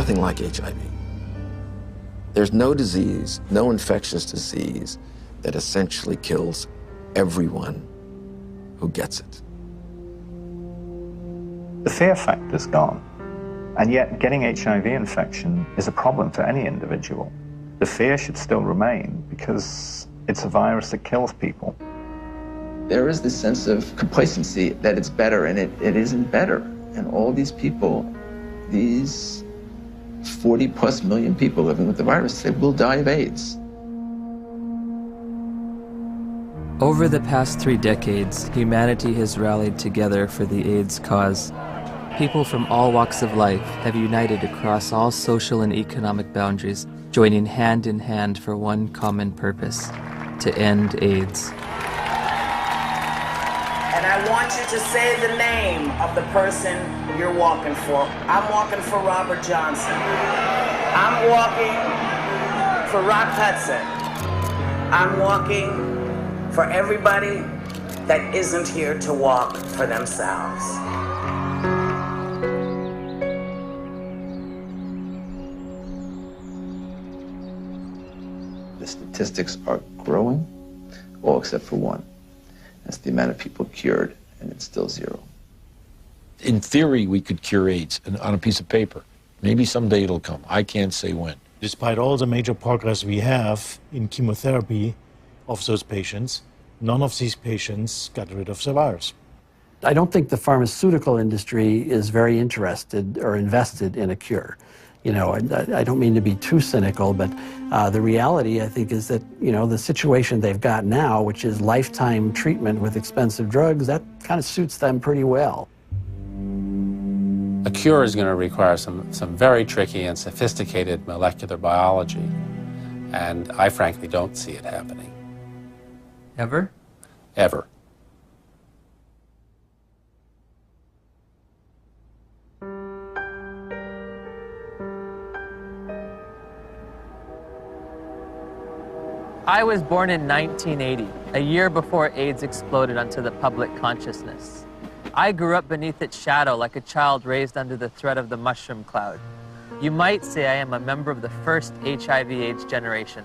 nothing like HIV. There's no disease, no infectious disease that essentially kills everyone who gets it. The fear factor's gone, and yet getting HIV infection is a problem for any individual. The fear should still remain because it's a virus that kills people. There is this sense of complacency that it's better, and it isn't better. And all these people, these 40+ million people living with the virus, they will die of AIDS. Over the past 3 decades, humanity has rallied together for the AIDS cause. People from all walks of life have united across all social and economic boundaries, joining hand in hand for one common purpose: to end AIDS. And I want you to say the name of the person you're walking for. I'm walking for Robert Johnson. I'm walking for Rock Hudson. I'm walking for everybody that isn't here to walk for themselves. The statistics are growing, all except for one. That's the amount of people cured, and it's still 0. In theory, we could cure AIDS on a piece of paper. Maybe someday it'll come. I can't say when. Despite all the major progress we have in chemotherapy of those patients, none of these patients got rid of the virus. I don't think the pharmaceutical industry is very interested or invested in a cure. You know, I don't mean to be too cynical, but the reality, I think, is that, you know, the situation they've got now, which is lifetime treatment with expensive drugs, that kind of suits them pretty well. A cure is going to require some very tricky and sophisticated molecular biology, and I frankly don't see it happening. Ever? Ever. I was born in 1980, a year before AIDS exploded onto the public consciousness. I grew up beneath its shadow like a child raised under the threat of the mushroom cloud. You might say I am a member of the first HIV/AIDS generation.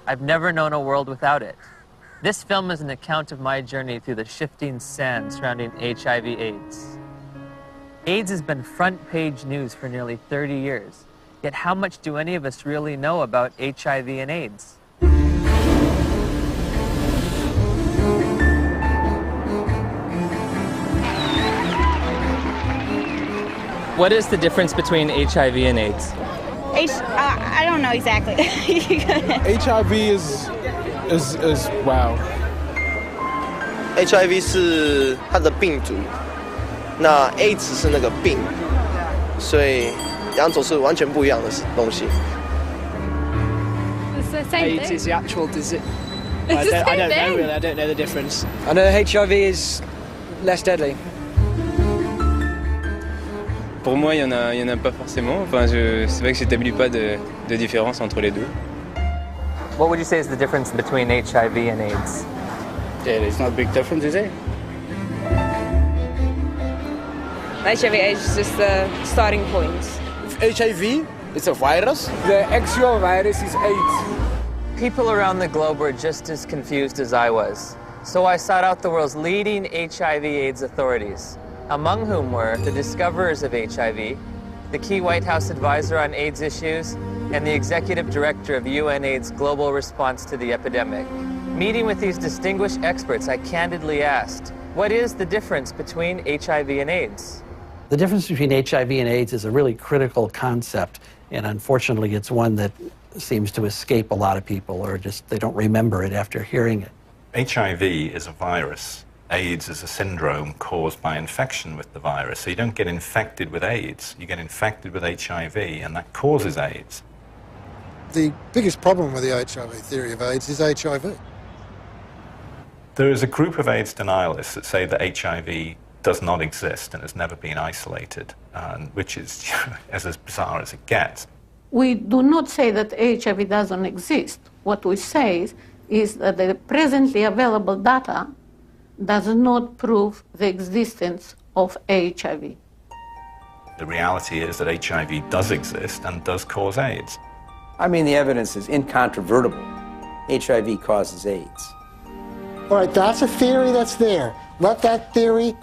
I've never known a world without it. This film is an account of my journey through the shifting sand surrounding HIV/AIDS. AIDS has been front-page news for nearly 30 years. Yet how much do any of us really know about HIV and AIDS? What is the difference between HIV and AIDS? I don't know exactly. HIV is wow. HIV 是它的病毒，那 AIDS 是那个病，所以两种是完全不一样的东西。It's the same AIDS thing. is the actual disease. It's the I same don't know thing. really. I don't know the difference. I know HIV is less deadly. Pour moi, il y en a pas forcément. Enfin, c'est vrai que j'établis pas de différence entre les deux. What would you say is the difference between HIV and AIDS? Yeah, it's not a big difference, is it? HIV/AIDS is just the starting point. HIV, it's a virus. The actual virus is AIDS. People around the globe were just as confused as I was. So I sought out the world's leading HIV/AIDS authorities, among whom were the discoverers of HIV, the key White House advisor on AIDS issues, and the executive director of UNAIDS' global response to the epidemic. Meeting with these distinguished experts, I candidly asked, what is the difference between HIV and AIDS? The difference between HIV and AIDS is a really critical concept, and unfortunately it's one that seems to escape a lot of people, or just they don't remember it after hearing it. HIV is a virus. AIDS is a syndrome caused by infection with the virus. So you don't get infected with AIDS, you get infected with HIV, and that causes AIDS. The biggest problem with the HIV theory of AIDS is HIV. There is a group of AIDS denialists that say that HIV does not exist and has never been isolated, which is as bizarre as it gets. We do not say that HIV doesn't exist. What we say is that the presently available data does not prove the existence of HIV. The reality is that HIV does exist and does cause AIDS. I mean, the evidence is incontrovertible. HIV causes AIDS. All right, that's a theory that's there. Let that theory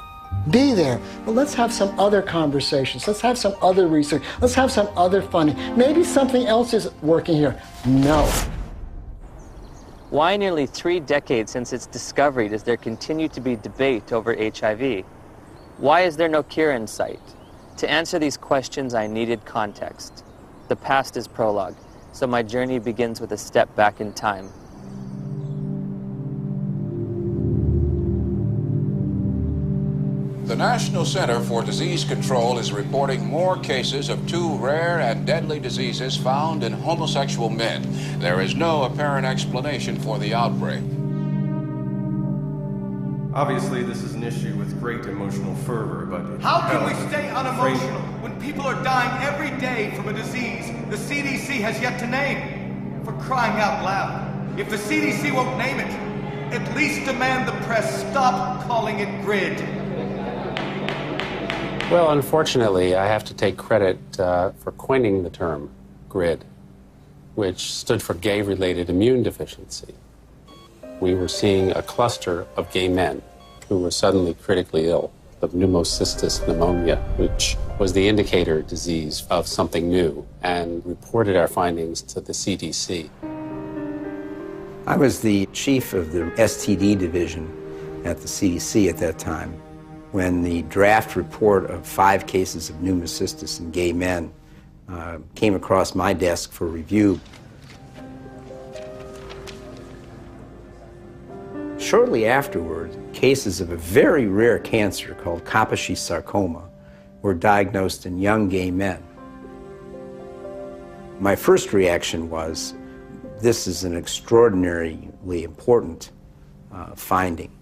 be there. But let's have some other conversations. Let's have some other research. Let's have some other funding. Maybe something else is working here. No. Why nearly 3 decades since its discovery does there continue to be debate over HIV? Why is there no cure in sight? To answer these questions, I needed context. The past is prologue, so my journey begins with a step back in time. The National Center for Disease Control is reporting more cases of 2 rare and deadly diseases found in homosexual men. There is no apparent explanation for the outbreak. Obviously, this is an issue with great emotional fervor, but... How can we stay unemotional when people are dying every day from a disease the CDC has yet to name? For crying out loud, if the CDC won't name it, at least demand the press stop calling it GRID. Well, unfortunately, I have to take credit for coining the term GRID, which stood for gay-related immune deficiency. We were seeing a cluster of gay men who were suddenly critically ill of pneumocystis pneumonia, which was the indicator disease of something new, and reported our findings to the CDC. I was the chief of the STD division at the CDC at that time when the draft report of 5 cases of pneumocystis in gay men came across my desk for review. Shortly afterward, cases of a very rare cancer called Kaposi sarcoma were diagnosed in young gay men. My first reaction was, this is an extraordinarily important finding.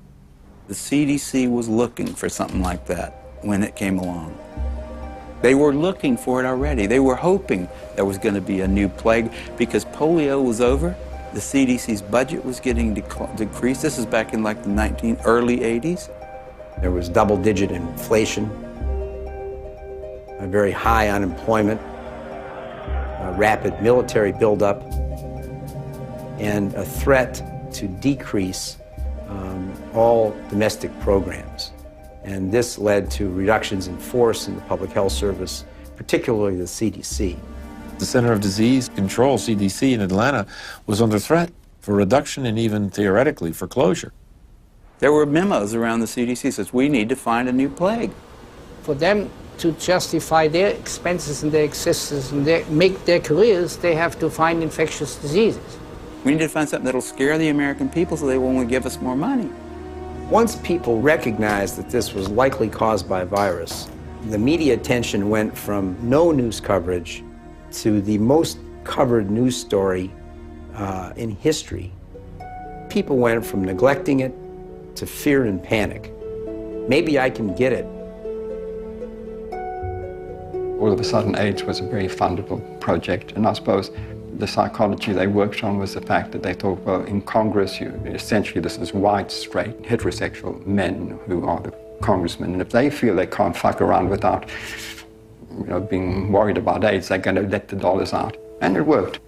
The CDC was looking for something like that when it came along. They were looking for it already. They were hoping there was going to be a new plague because polio was over. The CDC's budget was getting decreased. This is back in like the early 80s. There was double-digit inflation, a very high unemployment, a rapid military buildup, and a threat to decrease all domestic programs. And this led to reductions in force in the public health service, particularly the CDC. The Center of Disease Control, CDC, in Atlanta was under threat for reduction and even theoretically for closure. There were memos around the CDC that says, we need to find a new plague. For them to justify their expenses and their existence and make their careers, they have to find infectious diseases. We need to find something that'll scare the American people so they won't give us more money. Once people recognized that this was likely caused by a virus, the media attention went from no news coverage to the most covered news story in history. People went from neglecting it to fear and panic. Maybe I can get it. All of a sudden, AIDS was a very fundable project, and I suppose the psychology they worked on was the fact that they thought, well, in Congress, essentially this is white, straight, heterosexual men who are the congressmen, and if they feel they can't fuck around without being worried about AIDS, they're going to let the dollars out. And it worked.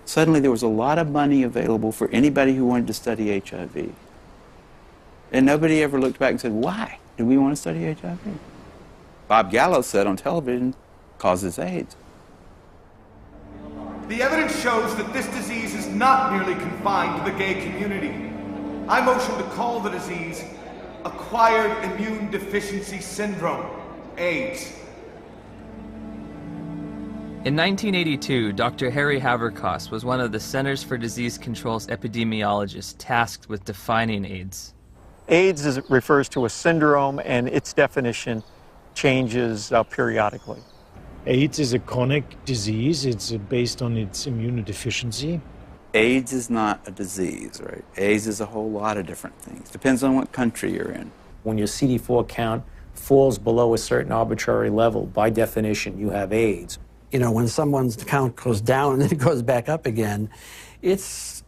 Suddenly there was a lot of money available for anybody who wanted to study HIV. And nobody ever looked back and said, why do we want to study HIV? Bob Gallo said on television, causes AIDS. The evidence shows that this disease is not merely confined to the gay community. I motion to call the disease acquired immune deficiency syndrome, AIDS. In 1982, Dr. Harry Haverkos was one of the Centers for Disease Control's epidemiologists tasked with defining AIDS. AIDS refers to a syndrome, and its definition changes periodically. AIDS is a chronic disease. It's based on its immunodeficiency. AIDS is not a disease, right? AIDS is a whole lot of different things. Depends on what country you're in. When your CD4 count falls below a certain arbitrary level, by definition, you have AIDS. You know, when someone's count goes down and then it goes back up again, it's,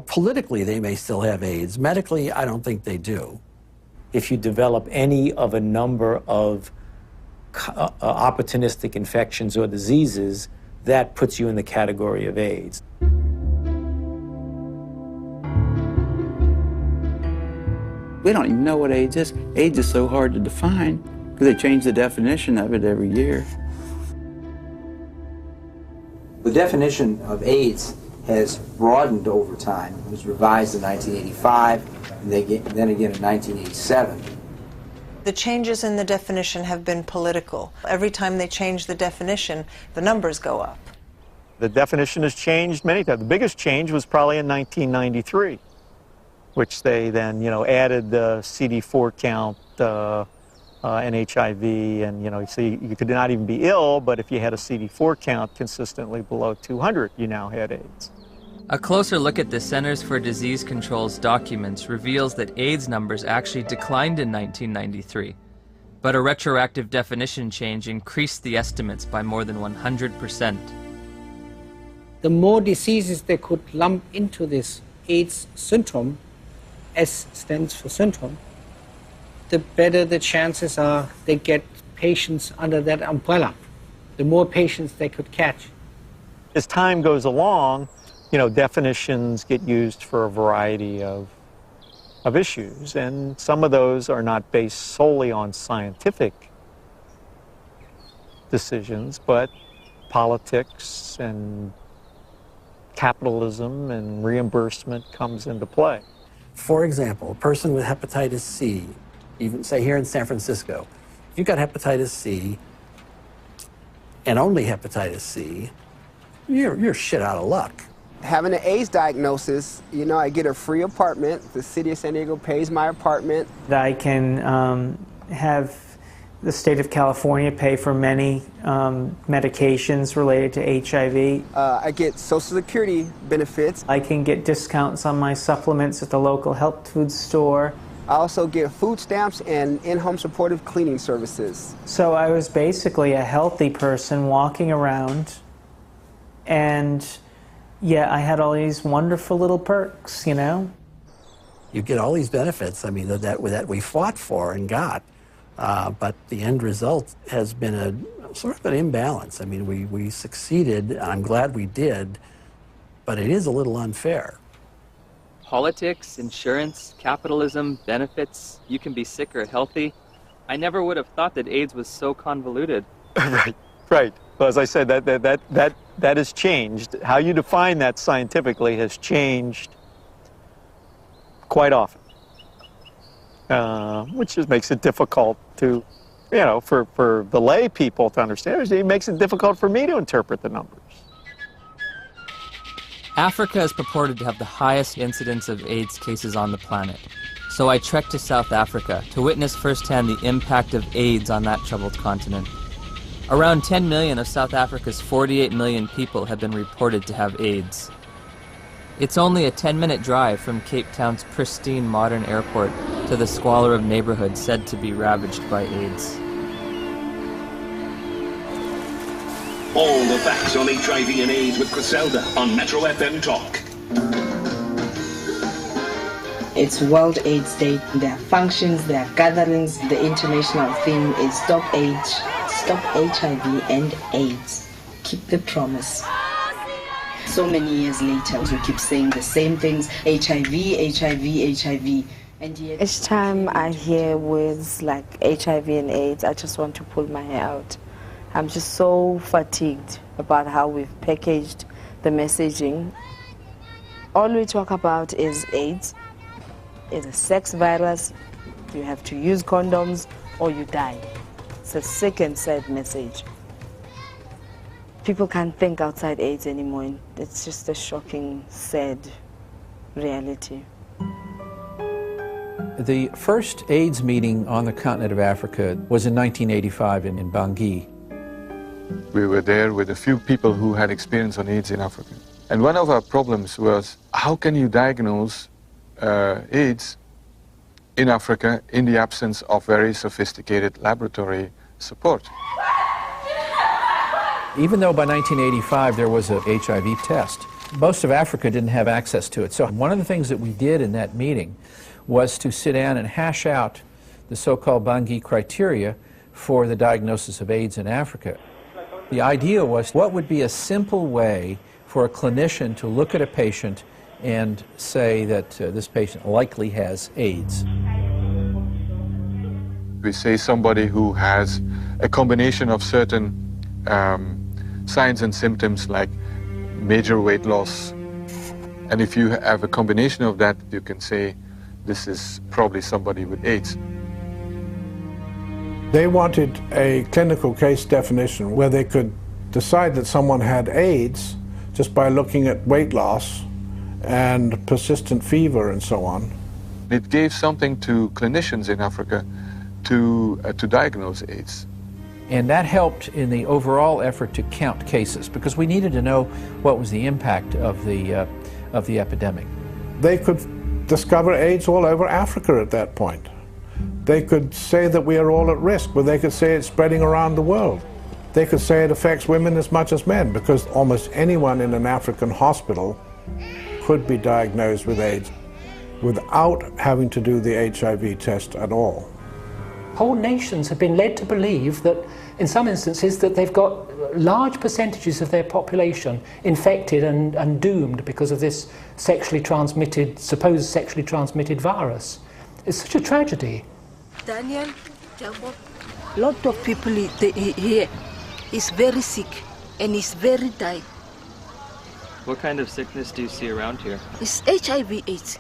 politically they may still have AIDS. Medically, I don't think they do. If you develop any of a number of opportunistic infections or diseases, that puts you in the category of AIDS. We don't even know what AIDS is. AIDS is so hard to define because they change the definition of it every year. The definition of AIDS has broadened over time. It was revised in 1985, and then again in 1987. The changes in the definition have been political. Every time they change the definition, the numbers go up. The definition has changed many times. The biggest change was probably in 1993, which they then, added the CD4 count and HIV, and, so you could not even be ill, but if you had a CD4 count consistently below 200, you now had AIDS. A closer look at the Centers for Disease Control's documents reveals that AIDS numbers actually declined in 1993, but a retroactive definition change increased the estimates by more than 100%. The more diseases they could lump into this AIDS syndrome, S stands for syndrome, the better the chances are they get patients under that umbrella, the more patients they could catch. As time goes along, definitions get used for a variety of issues, and some of those are not based solely on scientific decisions, but politics and capitalism and reimbursement comes into play. For example, a person with hepatitis C, even say here in San Francisco, if you got hepatitis C and only hepatitis C, you're shit out of luck. Having an AIDS diagnosis, I get a free apartment. The city of San Diego pays my apartment. I can have the state of California pay for many medications related to HIV. I get Social Security benefits. I can get discounts on my supplements at the local health food store. I also get food stamps and in-home supportive cleaning services. So I was basically a healthy person walking around, and yeah, I had all these wonderful little perks, You get all these benefits, that we fought for and got, but the end result has been a sort of an imbalance. We succeeded, and I'm glad we did, but it is a little unfair. Politics, insurance, capitalism, benefits, you can be sick or healthy. I never would have thought that AIDS was so convoluted. Right. Well, as I said, that has changed. How you define that scientifically has changed quite often, which just makes it difficult to, for the lay people to understand. It makes it difficult for me to interpret the numbers. Africa is purported to have the highest incidence of AIDS cases on the planet. So I trekked to South Africa to witness firsthand the impact of AIDS on that troubled continent. Around 10 million of South Africa's 48 million people have been reported to have AIDS. It's only a 10-minute drive from Cape Town's pristine modern airport to the squalor of neighborhoods said to be ravaged by AIDS. All the facts on HIV and AIDS with Griselda on Metro FM Talk. It's World AIDS Day. There are functions, there are gatherings. The international theme is Stop AIDS, Stop HIV and AIDS. Keep the promise. So many years later, we keep saying the same things. HIV, HIV, HIV. And yet each time I hear words like HIV and AIDS, I just want to pull my hair out. I'm just so fatigued about how we've packaged the messaging. All we talk about is AIDS. It's a sex virus. You have to use condoms or you die. It's a sick and sad message. People can't think outside AIDS anymore. It's just a shocking, sad reality. The first AIDS meeting on the continent of Africa was in 1985 in Bangui. We were there with a few people who had experience on AIDS in Africa. And one of our problems was, how can you diagnose AIDS in Africa in the absence of very sophisticated laboratory support? Even though by 1985 there was a HIV test, most of Africa didn't have access to it. So one of the things that we did in that meeting was to sit down and hash out the so-called Bangui criteria for the diagnosis of AIDS in Africa. The idea was, what would be a simple way for a clinician to look at a patient and say that this patient likely has AIDS? We say somebody who has a combination of certain signs and symptoms like major weight loss. And if you have a combination of that, you can say this is probably somebody with AIDS. They wanted a clinical case definition where they could decide that someone had AIDS just by looking at weight loss and persistent fever and so on. It gave something to clinicians in Africa to diagnose AIDS. And that helped in the overall effort to count cases, because we needed to know what was the impact of the epidemic. They could discover AIDS all over Africa at that point. They could say that we are all at risk, but they could say it's spreading around the world. They could say it affects women as much as men, because almost anyone in an African hospital could be diagnosed with AIDS without having to do the HIV test at all. Whole nations have been led to believe that, in some instances, that they've got large percentages of their population infected and doomed because of this supposed sexually transmitted virus. It's such a tragedy. Daniel, a lot of people here is very sick and is very dying. What kind of sickness do you see around here? It's HIV/AIDS.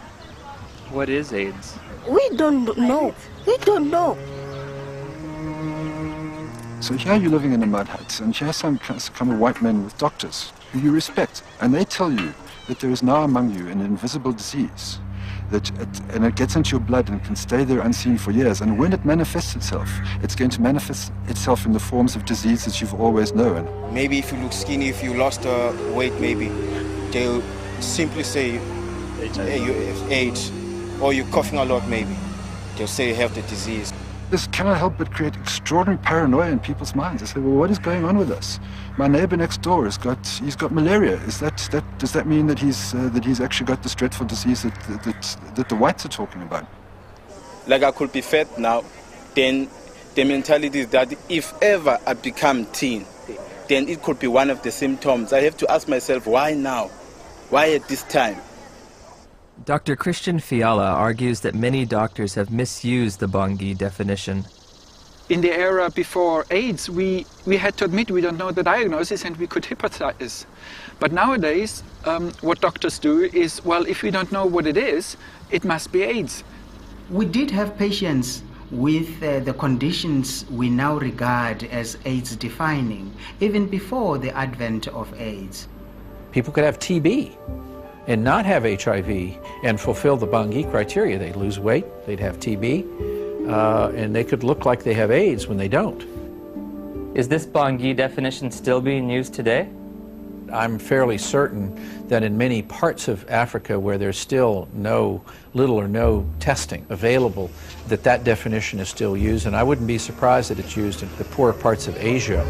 What is AIDS? We don't know. We don't know. So here you're living in a mud hut, and here come a white men with doctors who you respect, and they tell you that there is now among you an invisible disease, and it gets into your blood and can stay there unseen for years, and when it manifests itself, it's going to manifest itself in the forms of disease that you've always known. Maybe if you look skinny, if you lost weight, maybe they'll simply say, hey, you have AIDS, or you're coughing a lot, maybe. They'll say you have the disease. This cannot help but create extraordinary paranoia in people's minds. They say, well, what is going on with us? My neighbor next door he's got malaria. Does that mean that he's actually got this dreadful disease that the whites are talking about? Like I could be fat now, then the mentality is that if ever I become teen, then it could be one of the symptoms. I have to ask myself, why now? Why at this time? Dr. Christian Fiala argues that many doctors have misused the Bangui definition. In the era before AIDS, we had to admit we don't know the diagnosis and we could hypothesize. But nowadays, what doctors do is, well, if we don't know what it is, it must be AIDS. We did have patients with the conditions we now regard as AIDS defining, even before the advent of AIDS. People could have TB and not have HIV and fulfill the Bangui criteria. They'd lose weight, they'd have TB, and they could look like they have AIDS when they don't. Is this Bangui definition still being used today? I'm fairly certain that in many parts of Africa where there's still little or no testing available, that definition is still used, and I wouldn't be surprised that it's used in the poorer parts of Asia.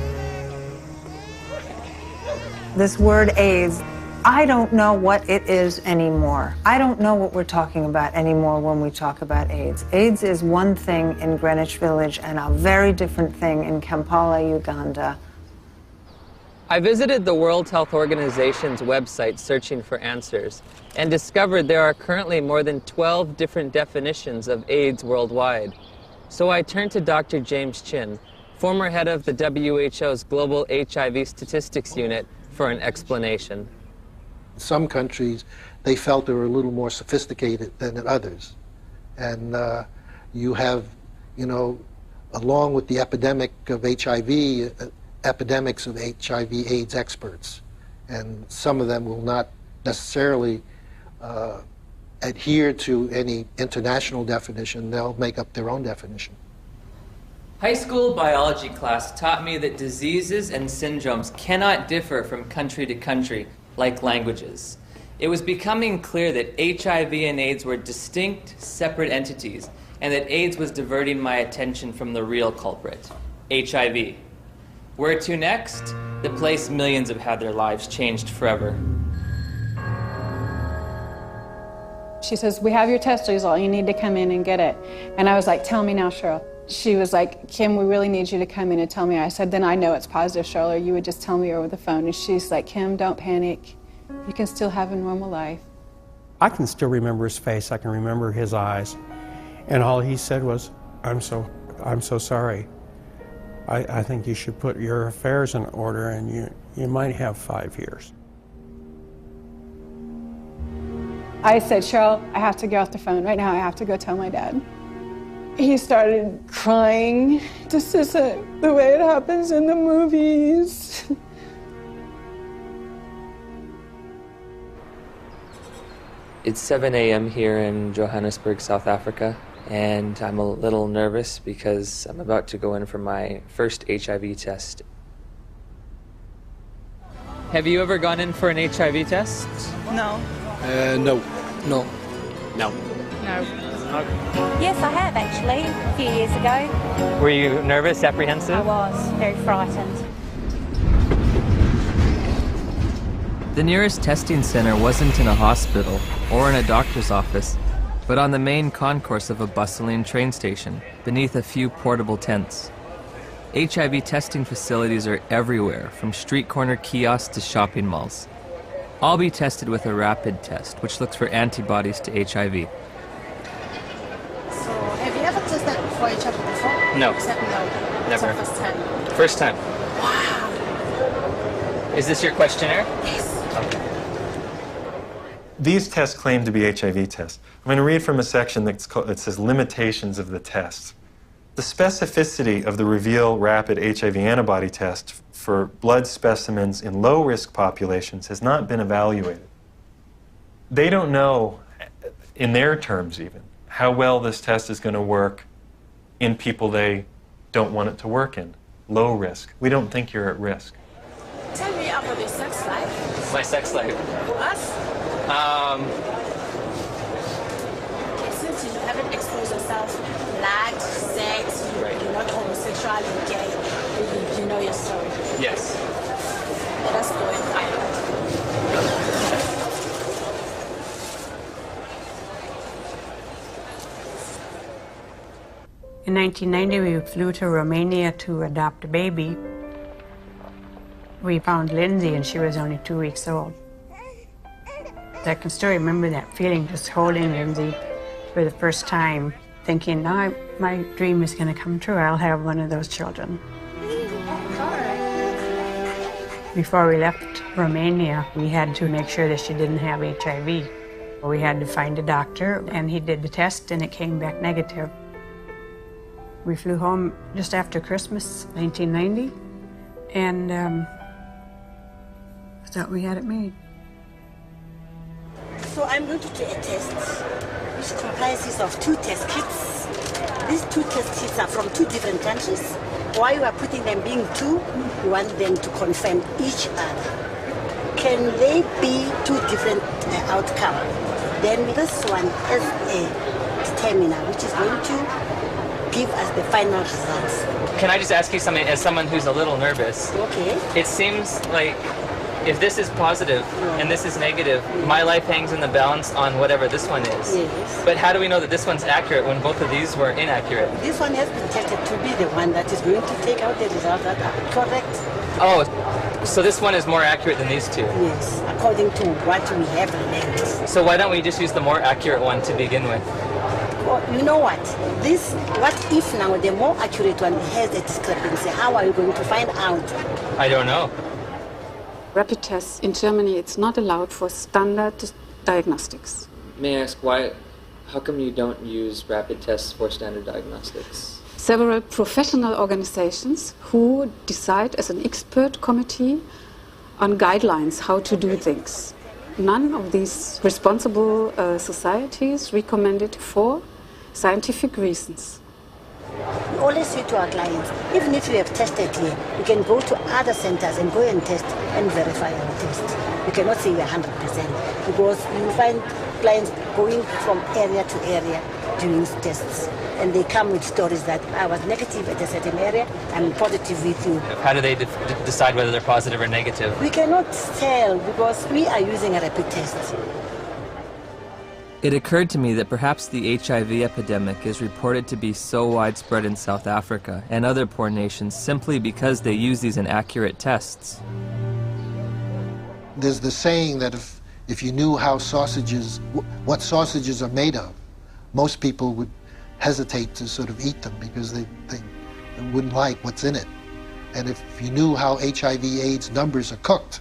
This word AIDS, I don't know what it is anymore. I don't know what we're talking about anymore when we talk about AIDS. AIDS is one thing in Greenwich Village and a very different thing in Kampala, Uganda. I visited the World Health Organization's website searching for answers and discovered there are currently more than 12 different definitions of AIDS worldwide. So I turned to Dr. James Chin, former head of the WHO's Global HIV Statistics Unit, for an explanation. In some countries, they felt they were a little more sophisticated than in others. And you have, along with the epidemic of HIV, epidemics of HIV/AIDS experts. And some of them will not necessarily adhere to any international definition. They'll make up their own definition. High school biology class taught me that diseases and syndromes cannot differ from country to country like languages. It was becoming clear that HIV and AIDS were distinct, separate entities, and that AIDS was diverting my attention from the real culprit, HIV. Where to next? The place millions have had their lives changed forever. She says, we have your test result, you need to come in and get it. And I was like, tell me now, Cheryl. she was like, Kim, we really need you to come in and tell me. I said, then I know it's positive, Charlotte. You would just tell me over the phone. And she's like, Kim, don't panic. You can still have a normal life. I can still remember his face. I can remember his eyes. And all he said was, I'm so sorry. I think you should put your affairs in order, and you might have 5 years. I said, Cheryl, I have to get off the phone right now. I have to go tell my dad. He started crying. This isn't the way it happens in the movies. It's 7 a.m. here in Johannesburg, South Africa, and I'm a little nervous because I'm about to go in for my first HIV test. Have you ever gone in for an HIV test? No. No. No. No. No. Yes, I have actually, a few years ago. Were you nervous, apprehensive? I was, very frightened. The nearest testing center wasn't in a hospital or in a doctor's office, but on the main concourse of a bustling train station, beneath a few portable tents. HIV testing facilities are everywhere, from street corner kiosks to shopping malls. I'll be tested with a rapid test, which looks for antibodies to HIV. So, have you ever tested for HIV before? No. You said no. Never. It's the first time. First time. Wow. Is this your questionnaire? Yes. Okay. These tests claim to be HIV tests. I'm going to read from a section that says limitations of the test. The specificity of the Reveal Rapid HIV Antibody Test for blood specimens in low-risk populations has not been evaluated. They don't know, in their terms even, how well this test is going to work in people they don't want it to work in, low risk. We don't think you're at risk. Tell me about your sex life. My sex life? Us? Okay, since you haven't exposed yourself, blood, sex, right. You're not homosexual, you're gay, you know your story. Yes. Let us go and find out. In 1990, we flew to Romania to adopt a baby. We found Lindsay, and she was only 2 weeks old. I can still remember that feeling, just holding Lindsay for the first time, thinking, now my dream is going to come true. I'll have one of those children. Before we left Romania, we had to make sure that she didn't have HIV. We had to find a doctor, and he did the test, and it came back negative. We flew home just after Christmas, 1990, and thought we had it made. So I'm going to do a test, which comprises of 2 test kits. These 2 test kits are from 2 different countries. Why you are putting them being 2, you want them to confirm each other. Can they be 2 different outcomes? Then this one is a determiner, which is going to give us the final results. Can I just ask you something, as someone who's a little nervous? Okay. It seems like if this is positive and this is negative, my life hangs in the balance on whatever this one is. Yes. But how do we know that this one's accurate when both of these were inaccurate? This one has been tested to be the one that is going to take out the results that are correct. Oh, so this one is more accurate than these 2? Yes, according to what we have learned. So why don't we just use the more accurate one to begin with? Well, you know what? What if now the more accurate one has a discrepancy? How are you going to find out? I don't know. Rapid tests in Germany, it's not allowed for standard diagnostics. May I ask how come you don't use rapid tests for standard diagnostics? Several professional organizations who decide as an expert committee on guidelines how to do things. None of these responsible societies recommend it for scientific reasons. We always say to our clients, even if you have tested here, you can go to other centers and go and test and verify your test. You cannot say you're 100% because you find clients going from area to area doing tests. And they come with stories that I was negative at a certain area, I'm positive with you. How do they decide whether they're positive or negative? We cannot tell because we are using a rapid test. It occurred to me that perhaps the HIV epidemic is reported to be so widespread in South Africa and other poor nations simply because they use these inaccurate tests. There's the saying that if you knew how what sausages are made of, most people would hesitate to sort of eat them because they wouldn't like what's in it. And if you knew how HIV/AIDS numbers are cooked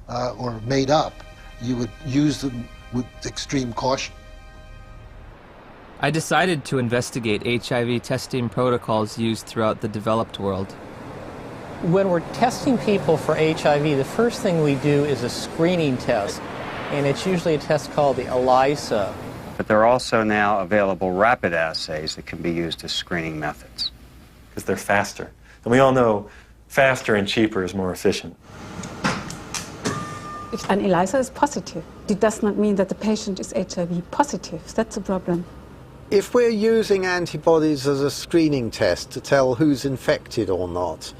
or made up, you would use them with extreme caution. I decided to investigate HIV testing protocols used throughout the developed world. When we're testing people for HIV, the first thing we do is a screening test, and it's usually a test called the ELISA. But there are also now available rapid assays that can be used as screening methods. Because they're faster. And we all know faster and cheaper is more efficient. If an ELISA is positive, it does not mean that the patient is HIV positive. That's a problem. If we're using antibodies as a screening test to tell who's infected or not,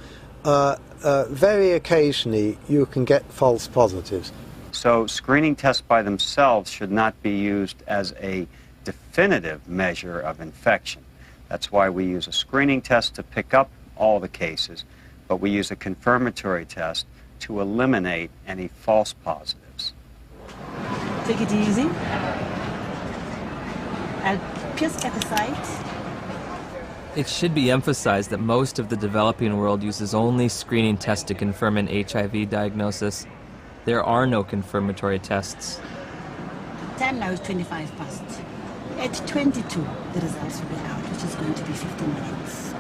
very occasionally you can get false positives. So screening tests by themselves should not be used as a definitive measure of infection. That's why we use a screening test to pick up all the cases, but we use a confirmatory test to eliminate any false positives. Take it easy. I'll pierce at the side. It should be emphasized that most of the developing world uses only screening tests to confirm an HIV diagnosis. There are no confirmatory tests. Time now is 25 past. At 22, the results will be out, which is going to be 15 minutes.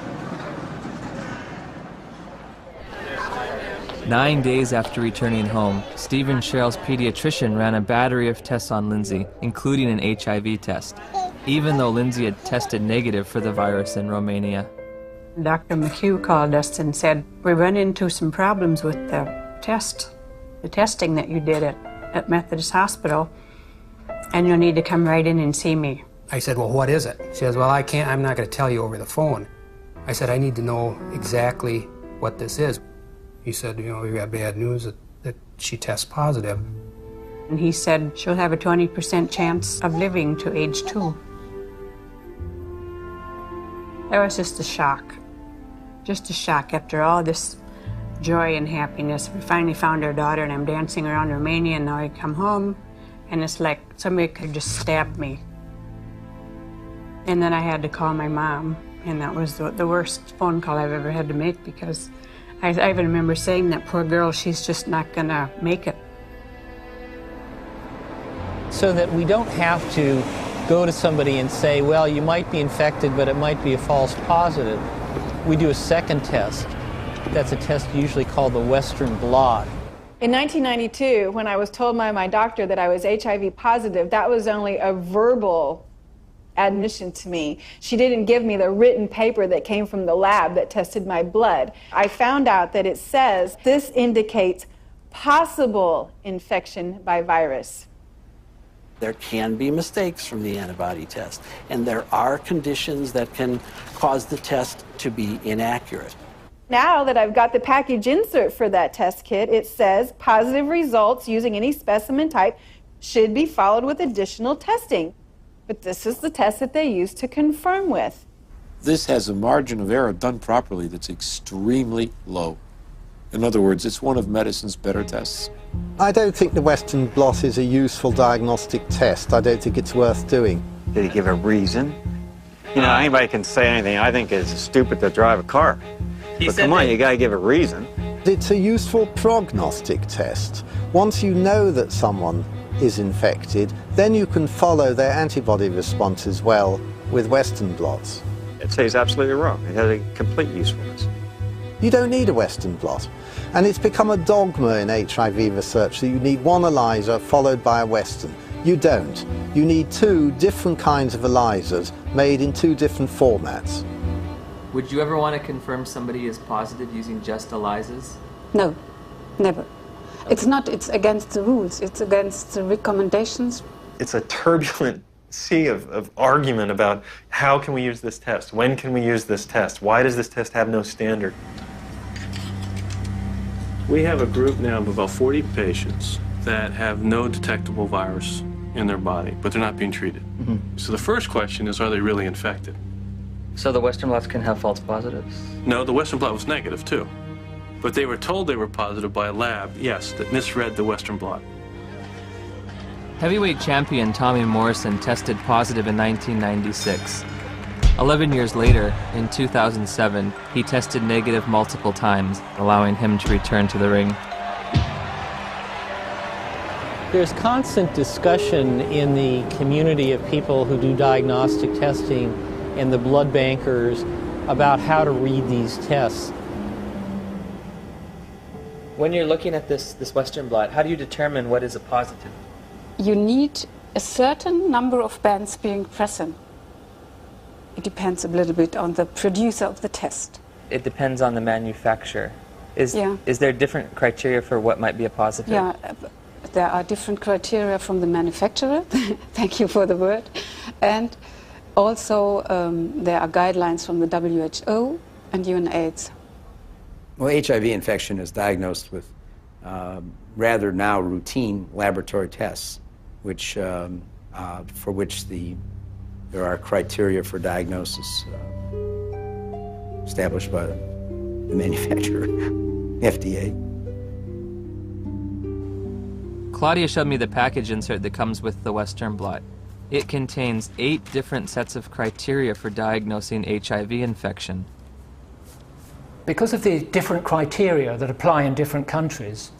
9 days after returning home, Steve and Cheryl's pediatrician ran a battery of tests on Lindsay, including an HIV test, even though Lindsay had tested negative for the virus in Romania. Dr. McHugh called us and said, we run into some problems with the testing that you did at Methodist Hospital, and you'll need to come right in and see me. I said, well, what is it? She says, well, I'm not going to tell you over the phone. I said, I need to know exactly what this is. He said, we got bad news that she tests positive. And he said, she'll have a 20% chance of living to age 2. That was just a shock. Just a shock after all this joy and happiness. We finally found our daughter, and I'm dancing around Romania, and now I come home, and it's like somebody could just stab me. And then I had to call my mom, and that was the worst phone call I've ever had to make, because I even remember saying, that poor girl, she's just not gonna make it. So that we don't have to go to somebody and say, well, you might be infected, but it might be a false positive. We do a second test. That's a test usually called the Western blot. In 1992, when I was told by my doctor that I was HIV positive, that was only a verbal admission to me. She didn't give me the written paper that came from the lab that tested my blood. I found out that it says this indicates possible infection by virus. There can be mistakes from the antibody test, and there are conditions that can cause the test to be inaccurate. Now that I've got the package insert for that test kit, it says positive results using any specimen type should be followed with additional testing. But this is the test that they use to confirm with. This has a margin of error done properly that's extremely low. In other words, it's one of medicine's better tests. I don't think the Western blot is a useful diagnostic test. I don't think it's worth doing. Did he give a reason? Anybody can say anything. I think it's stupid to drive a car. But come on, you got to give a reason. It's a useful prognostic test. Once you know that someone is infected, then you can follow their antibody responses well with Western blots. I'd say he's absolutely wrong. It has a complete usefulness. You don't need a Western blot. And it's become a dogma in HIV research that you need one ELISA followed by a Western. You don't. You need 2 different kinds of ELISAs made in 2 different formats. Would you ever want to confirm somebody is positive using just ELISAs? No, never. It's against the rules. It's against the recommendations. It's a turbulent sea of argument about how can we use this test? When can we use this test? Why does this test have no standard? We have a group now of about 40 patients that have no detectable virus in their body, but they're not being treated. So the first question is, are they really infected? So the Western blots can have false positives? No, the Western blot was negative too. But they were told they were positive by a lab, yes, that misread the Western blot. Heavyweight champion Tommy Morrison tested positive in 1996. 11 years later, in 2007, he tested negative multiple times, allowing him to return to the ring. There's constant discussion in the community of people who do diagnostic testing and the blood bankers about how to read these tests. When you're looking at this Western blot, how do you determine what is a positive? You need a certain number of bands being present. It depends a little bit on the producer of the test. It depends on the manufacturer. Is there different criteria for what might be a positive? Yeah, there are different criteria from the manufacturer. Thank you for the word. And also there are guidelines from the WHO and UNAIDS. Well, HIV infection is diagnosed with rather now routine laboratory tests, which, for which there are criteria for diagnosis established by the manufacturer, FDA. Claudia showed me the package insert that comes with the Western blot. It contains 8 different sets of criteria for diagnosing HIV infection. Because of the different criteria that apply in different countries,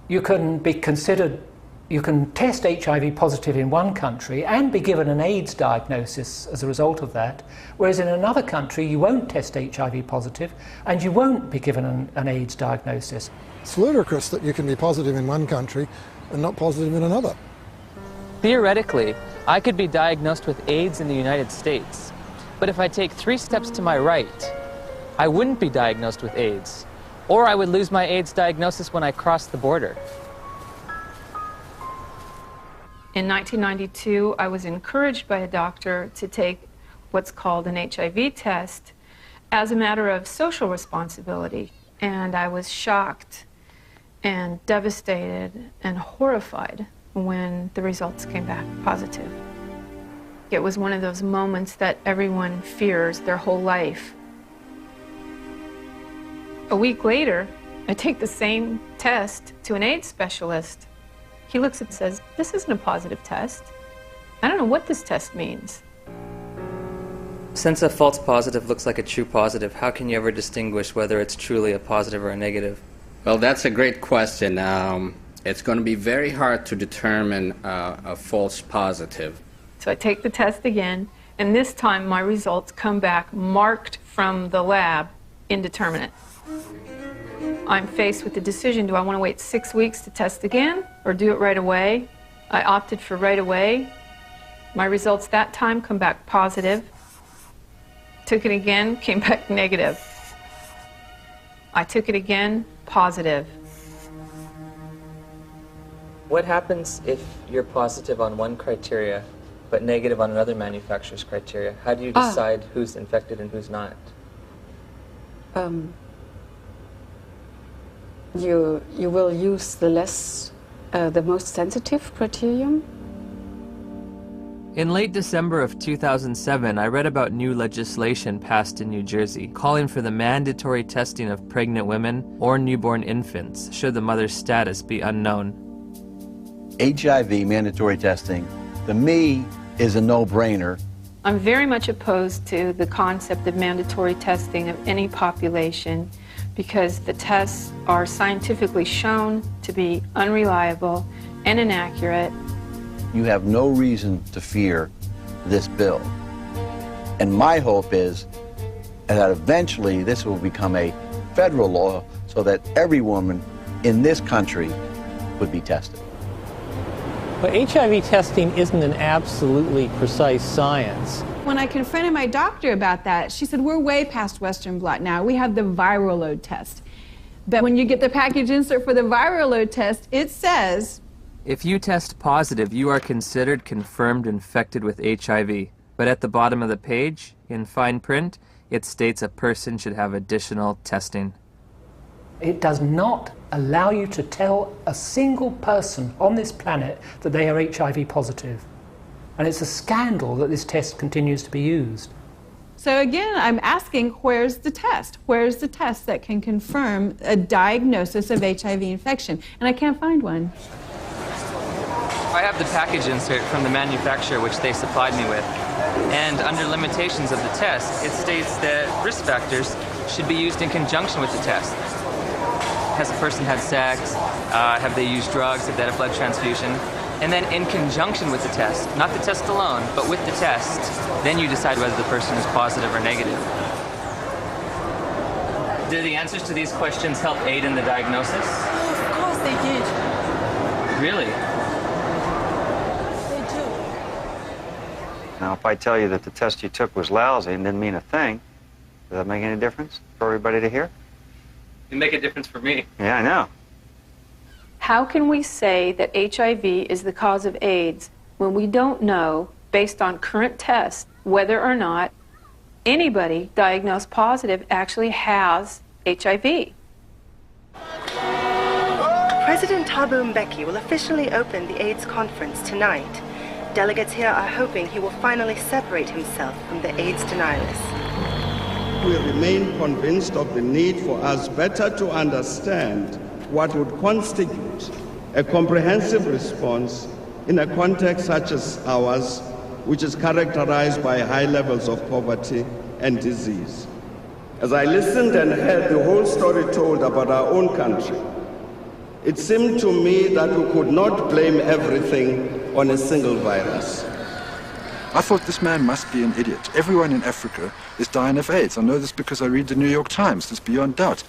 you can be considered, you can test HIV positive in one country and be given an AIDS diagnosis as a result of that, whereas in another country you won't test HIV positive and you won't be given an AIDS diagnosis. It's ludicrous that you can be positive in one country and not positive in another. Theoretically, I could be diagnosed with AIDS in the United States, but if I take 3 steps to my right, I wouldn't be diagnosed with AIDS, or I would lose my AIDS diagnosis when I crossed the border. In 1992, I was encouraged by a doctor to take what's called an HIV test as a matter of social responsibility, and I was shocked and devastated and horrified when the results came back positive. It was one of those moments that everyone fears their whole life. A week later, I take the same test to an AIDS specialist. He looks and says, "This isn't a positive test. I don't know what this test means." Since a false positive looks like a true positive, how can you ever distinguish whether it's truly a positive or a negative? Well, that's a great question. It's going to be very hard to determine a false positive. So I take the test again, and this time my results come back marked from the lab indeterminate. I'm faced with the decision, do I want to wait 6 weeks to test again or do it right away? I opted for right away. My results that time come back positive. Took it again, came back negative. I took it again, positive. What happens if you're positive on one criteria but negative on another manufacturer's criteria? How do you decide who's infected and who's not? You will use the most sensitive criterion. In late December of 2007, I read about new legislation passed in New Jersey calling for the mandatory testing of pregnant women or newborn infants should the mother's status be unknown. HIV mandatory testing, to me, is a no-brainer. I'm very much opposed to the concept of mandatory testing of any population because the tests are scientifically shown to be unreliable and inaccurate. You have no reason to fear this bill. And my hope is that eventually this will become a federal law so that every woman in this country would be tested. But HIV testing isn't an absolutely precise science. When I confronted my doctor about that, she said, we're way past Western blot now. We have the viral load test. But when you get the package insert for the viral load test, it says, if you test positive, you are considered confirmed infected with HIV. But at the bottom of the page, in fine print, it states a person should have additional testing. It does not allow you to tell a single person on this planet that they are HIV positive. And it's a scandal that this test continues to be used. So again, I'm asking, where's the test? Where's the test that can confirm a diagnosis of HIV infection? And I can't find one. I have the package insert from the manufacturer which they supplied me with. And under limitations of the test, it states that risk factors should be used in conjunction with the test. Has a person had sex? Have they used drugs? Have they had a blood transfusion? And then in conjunction with the test, not the test alone, but with the test, then you decide whether the person is positive or negative. Do the answers to these questions help aid in the diagnosis? Of course they did. Really? They do. Now, if I tell you that the test you took was lousy and didn't mean a thing, does that make any difference for everybody to hear? It'd make a difference for me. Yeah, I know. How can we say that HIV is the cause of AIDS when we don't know, based on current tests, whether or not anybody diagnosed positive actually has HIV? President Thabo Mbeki will officially open the AIDS conference tonight. Delegates here are hoping he will finally separate himself from the AIDS denialists. We remain convinced of the need for us better to understand what would constitute a comprehensive response in a context such as ours, which is characterized by high levels of poverty and disease. As I listened and heard the whole story told about our own country, it seemed to me that we could not blame everything on a single virus. I thought this man must be an idiot. Everyone in Africa is dying of AIDS. I know this because I read the New York Times. It's beyond doubt.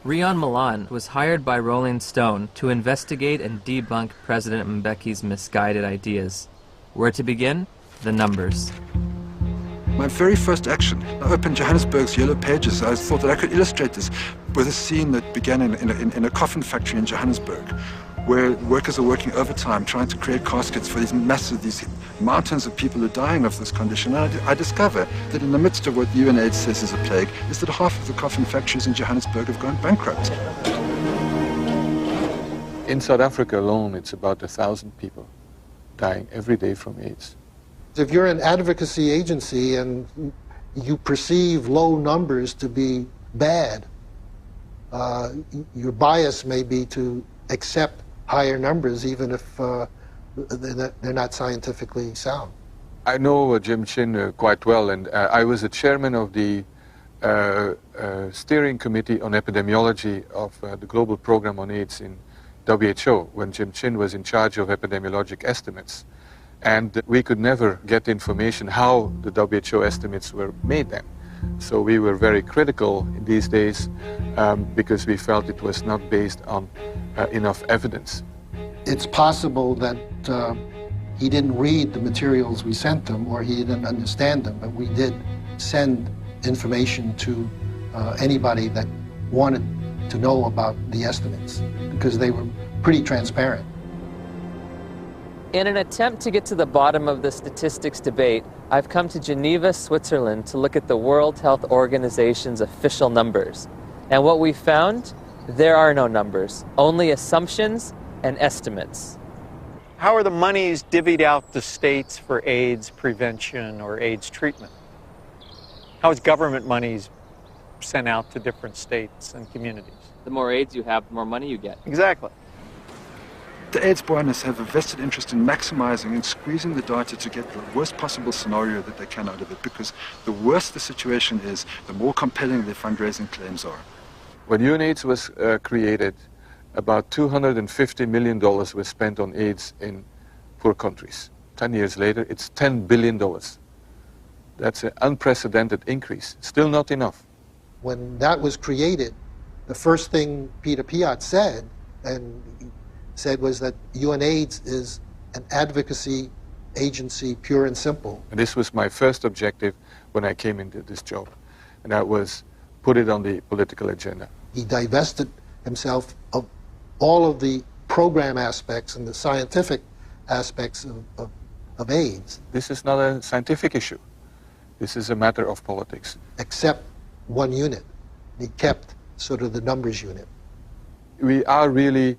Rion Milan was hired by Rolling Stone to investigate and debunk President Mbeki's misguided ideas. Where to begin? The numbers. My very first action, I opened Johannesburg's Yellow Pages. I thought that I could illustrate this with a scene that began in a coffin factory in Johannesburg, where workers are working overtime trying to create caskets for these mountains of people who are dying of this condition. And I discover that in the midst of what UNAIDS says is a plague, is that half of the coffin factories in Johannesburg have gone bankrupt. In South Africa alone, it's about 1,000 people dying every day from AIDS. If you're an advocacy agency and you perceive low numbers to be bad, your bias may be to accept higher numbers even if they're not scientifically sound. I know Jim Chin quite well, and I was the chairman of the steering committee on epidemiology of the global program on AIDS in WHO when Jim Chin was in charge of epidemiologic estimates. And we could never get information how the WHO estimates were made then. So we were very critical in these days because we felt it was not based on enough evidence. It's possible that he didn't read the materials we sent him or he didn't understand them, but we did send information to anybody that wanted to know about the estimates because they were pretty transparent. In an attempt to get to the bottom of the statistics debate, I've come to Geneva, Switzerland to look at the World Health Organization's official numbers. And what we found, there are no numbers, only assumptions and estimates. How are the monies divvied out to states for AIDS prevention or AIDS treatment? How is government monies sent out to different states and communities? The more AIDS you have, the more money you get. Exactly. The AIDS buyers have a vested interest in maximizing and squeezing the data to get the worst possible scenario that they can out of it, because the worse the situation is, the more compelling their fundraising claims are. When UNAIDS was created, about $250 million was spent on AIDS in poor countries. 10 years later, it's $10 billion. That's an unprecedented increase. Still not enough. When that was created, the first thing Peter Piot said was that UNAIDS is an advocacy agency, pure and simple. And this was my first objective when I came into this job, and that was put it on the political agenda. He divested himself of all of the program aspects and the scientific aspects of AIDS. This is not a scientific issue. This is a matter of politics. Except one unit. He kept sort of the numbers unit. We are really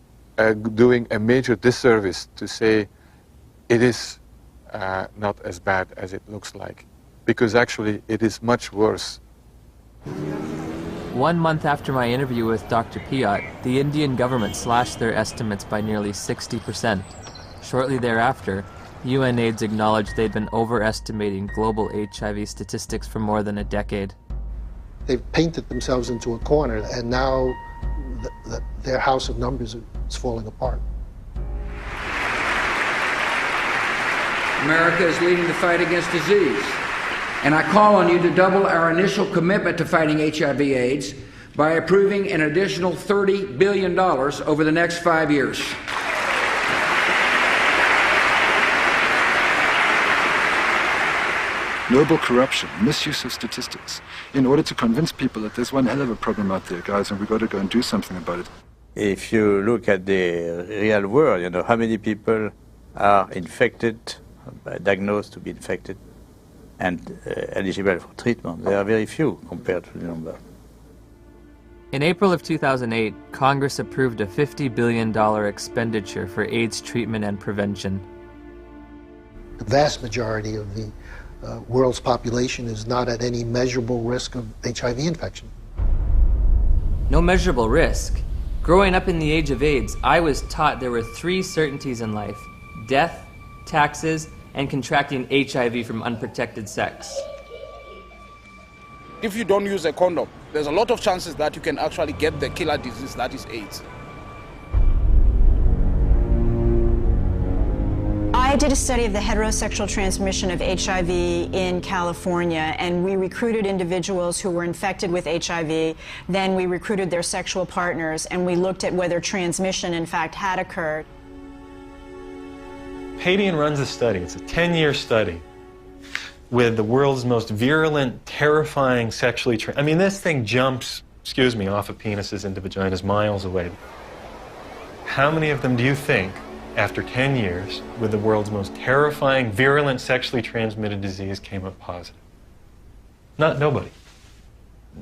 doing a major disservice to say it is not as bad as it looks like, because actually it is much worse. 1 month after my interview with Dr. Piot, the Indian government slashed their estimates by nearly 60%. Shortly thereafter, UNAIDS acknowledged they'd been overestimating global HIV statistics for more than a decade. They've painted themselves into a corner, and now their house of numbers is falling apart. America is leading the fight against disease. And I call on you to double our initial commitment to fighting HIV/AIDS by approving an additional $30 billion over the next 5 years. Noble corruption, misuse of statistics, in order to convince people that there's one hell of a problem out there, guys, and we've got to go and do something about it. If you look at the real world, you know, how many people are infected, diagnosed to be infected, and eligible for treatment? There are very few compared to the number. In April of 2008, Congress approved a $50 billion expenditure for AIDS treatment and prevention. The vast majority of the world's population is not at any measurable risk of HIV infection. No measurable risk. Growing up in the age of AIDS, I was taught there were 3 certainties in life: death, taxes, and contracting HIV from unprotected sex. If you don't use a condom, there's a lot of chances that you can actually get the killer disease that is AIDS. I did a study of the heterosexual transmission of HIV in California, and we recruited individuals who were infected with HIV. Then we recruited their sexual partners, and we looked at whether transmission, in fact, had occurred. Padian runs a study. It's a 10-year study with the world's most virulent, terrifying sexually I mean, this thing jumps, off of penises into vaginas miles away. How many of them do you think, after 10 years, with the world's most terrifying, virulent, sexually transmitted disease, came up positive? Nobody.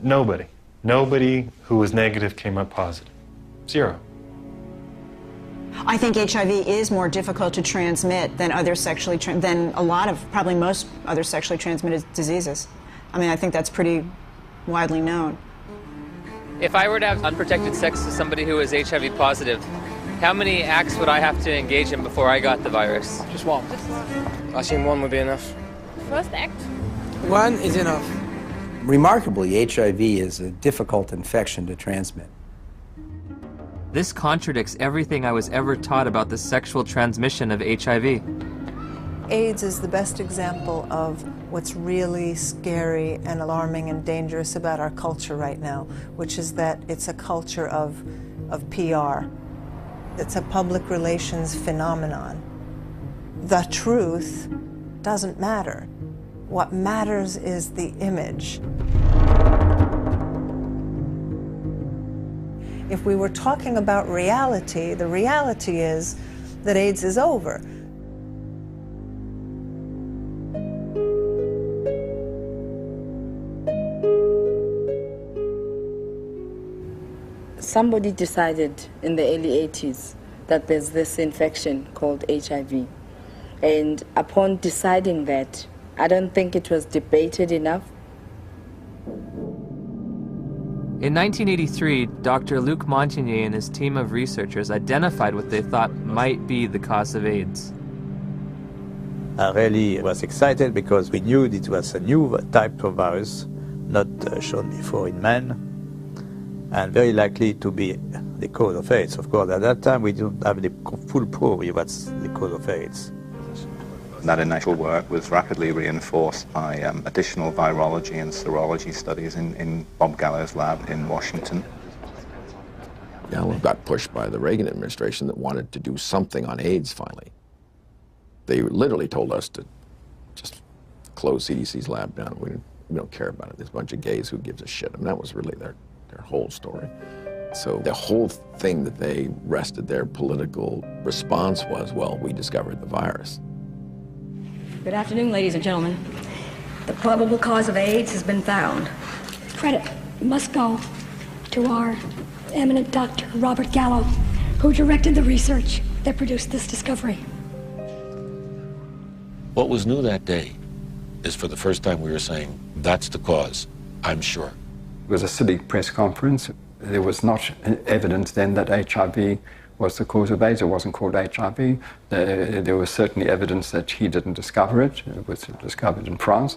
Nobody. Nobody who was negative came up positive. 0. I think HIV is more difficult to transmit than than a lot of, probably most other sexually transmitted diseases. I mean, I think that's pretty widely known. If I were to have unprotected sex with somebody who is HIV positive, how many acts would I have to engage in before I got the virus? Just one. I assume one would be enough. First act? One is enough. Remarkably, HIV is a difficult infection to transmit. This contradicts everything I was ever taught about the sexual transmission of HIV. AIDS is the best example of what's really scary and alarming and dangerous about our culture right now, which is that it's a culture of PR. It's a public relations phenomenon. The truth doesn't matter. What matters is the image. If we were talking about reality, the reality is that AIDS is over. Somebody decided in the early 80s that there's this infection called HIV. And upon deciding that, I don't think it was debated enough. In 1983, Dr. Luc Montagnier and his team of researchers identified what they thought might be the cause of AIDS. I really was excited because we knew it was a new type of virus, not shown before in man, and very likely to be the cause of AIDS. Of course, at that time we didn't have the full proof of what's the cause of AIDS. That initial work was rapidly reinforced by additional virology and serology studies in Bob Gallo's lab in Washington. Gallo got pushed by the Reagan administration that wanted to do something on AIDS finally. They literally told us to just close CDC's lab down. We don't care about it. There's a bunch of gays, who gives a shit? And that was really their whole story. So the whole thing that they rested their political response was, well, we discovered the virus. Good afternoon, ladies and gentlemen. The probable cause of AIDS has been found. Credit must go to our eminent Dr. Robert Gallo, who directed the research that produced this discovery. What was new that day is for the first time we were saying, that's the cause, I'm sure. It was a silly press conference. There was not evidence then that HIV was the cause of AIDS. It wasn't called HIV. There was certainly evidence that he didn't discover it. It was discovered in France.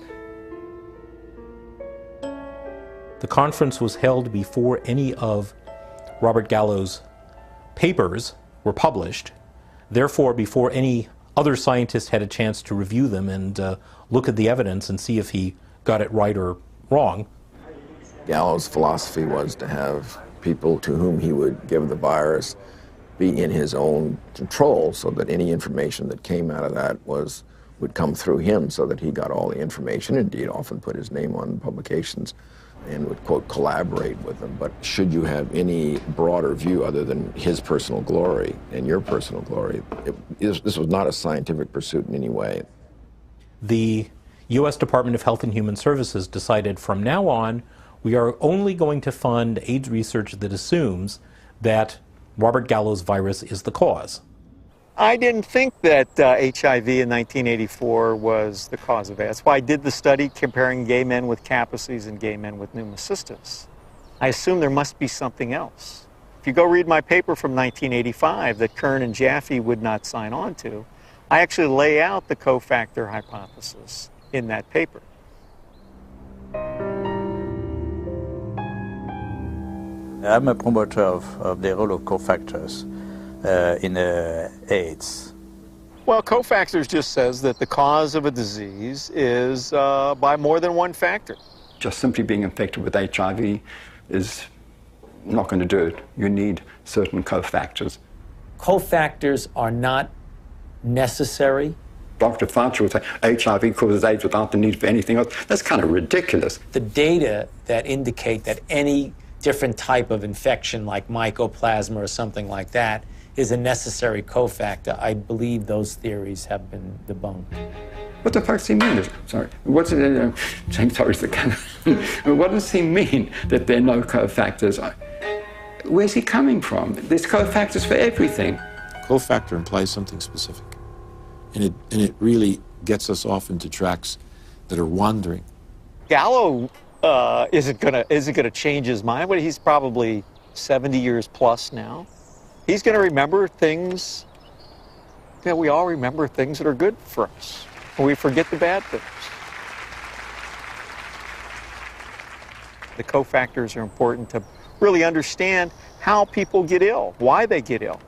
The conference was held before any of Robert Gallow's papers were published, therefore before any other scientist had a chance to review them and look at the evidence and see if he got it right or wrong. Gallow's philosophy was to have people to whom he would give the virus be in his own control, so that any information that came out of that would come through him, so that he got all the information. Indeed, often put his name on publications and would, quote, collaborate with them. But should you have any broader view other than his personal glory and your personal glory, this was not a scientific pursuit in any way. The U.S. Department of Health and Human Services decided from now on, we are only going to fund AIDS research that assumes that Robert Gallow's virus is the cause. I didn't think that HIV in 1984 was the cause of AIDS. That's why I did the study comparing gay men with Kaposi's and gay men with pneumocystis. I assumed there must be something else. If you go read my paper from 1985 that Kern and Jaffe would not sign on to, I actually lay out the cofactor hypothesis in that paper. I'm a promoter of the role of cofactors in AIDS. Well, cofactors just says that the cause of a disease is by more than one factor. Just simply being infected with HIV is not going to do it. You need certain cofactors. Cofactors are not necessary. Dr. Fauci would say HIV causes AIDS without the need for anything else. That's kind of ridiculous. The data that indicate that any different type of infection like mycoplasma or something like that is a necessary cofactor, I believe those theories have been debunked. What the fuck does he mean? Sorry. What's it? What does he mean that there are no cofactors? Where's he coming from? There's cofactors for everything. Cofactor implies something specific. And it really gets us off into tracks that are wandering. Gallo isn't gonna change his mind, but he's probably 70 years plus now. He's gonna remember things. Yeah, we all remember things that are good for us, and we forget the bad things. The cofactors are important to really understand how people get ill, why they get ill.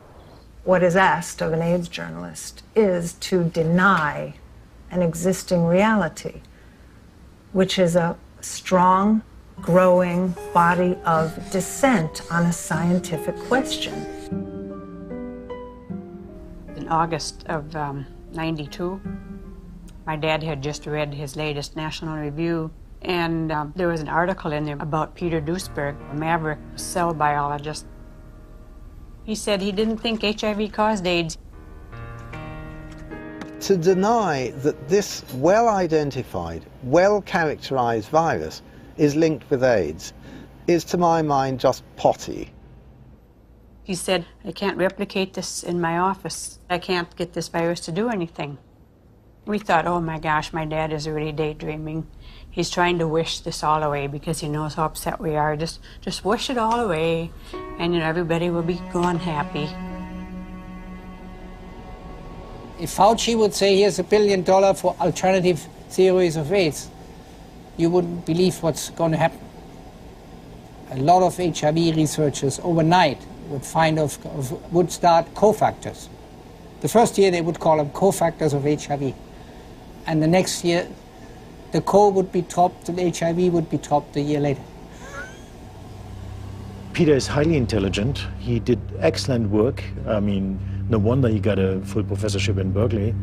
What is asked of an AIDS journalist is to deny an existing reality, which is a strong, growing body of dissent on a scientific question. In August of '92, my dad had just read his latest National Review, and there was an article in there about Peter Duesberg, a maverick cell biologist. He said he didn't think HIV caused AIDS. To deny that this well-identified, well-characterized virus is linked with AIDS is, to my mind, just potty. He said, I can't replicate this in my office. I can't get this virus to do anything. We thought, oh my gosh, my dad is really daydreaming. He's trying to wish this all away because he knows how upset we are. Just wish it all away, and everybody will be gone happy. If Fauci would say, here's $1 billion for alternative theories of AIDS, you wouldn't believe what's going to happen. A lot of HIV researchers overnight would start cofactors. The first year they would call them cofactors of HIV. And the next year, the co would be topped and HIV would be topped a year later. Peter is highly intelligent. He did excellent work. I mean, no wonder he got a full professorship in Berkeley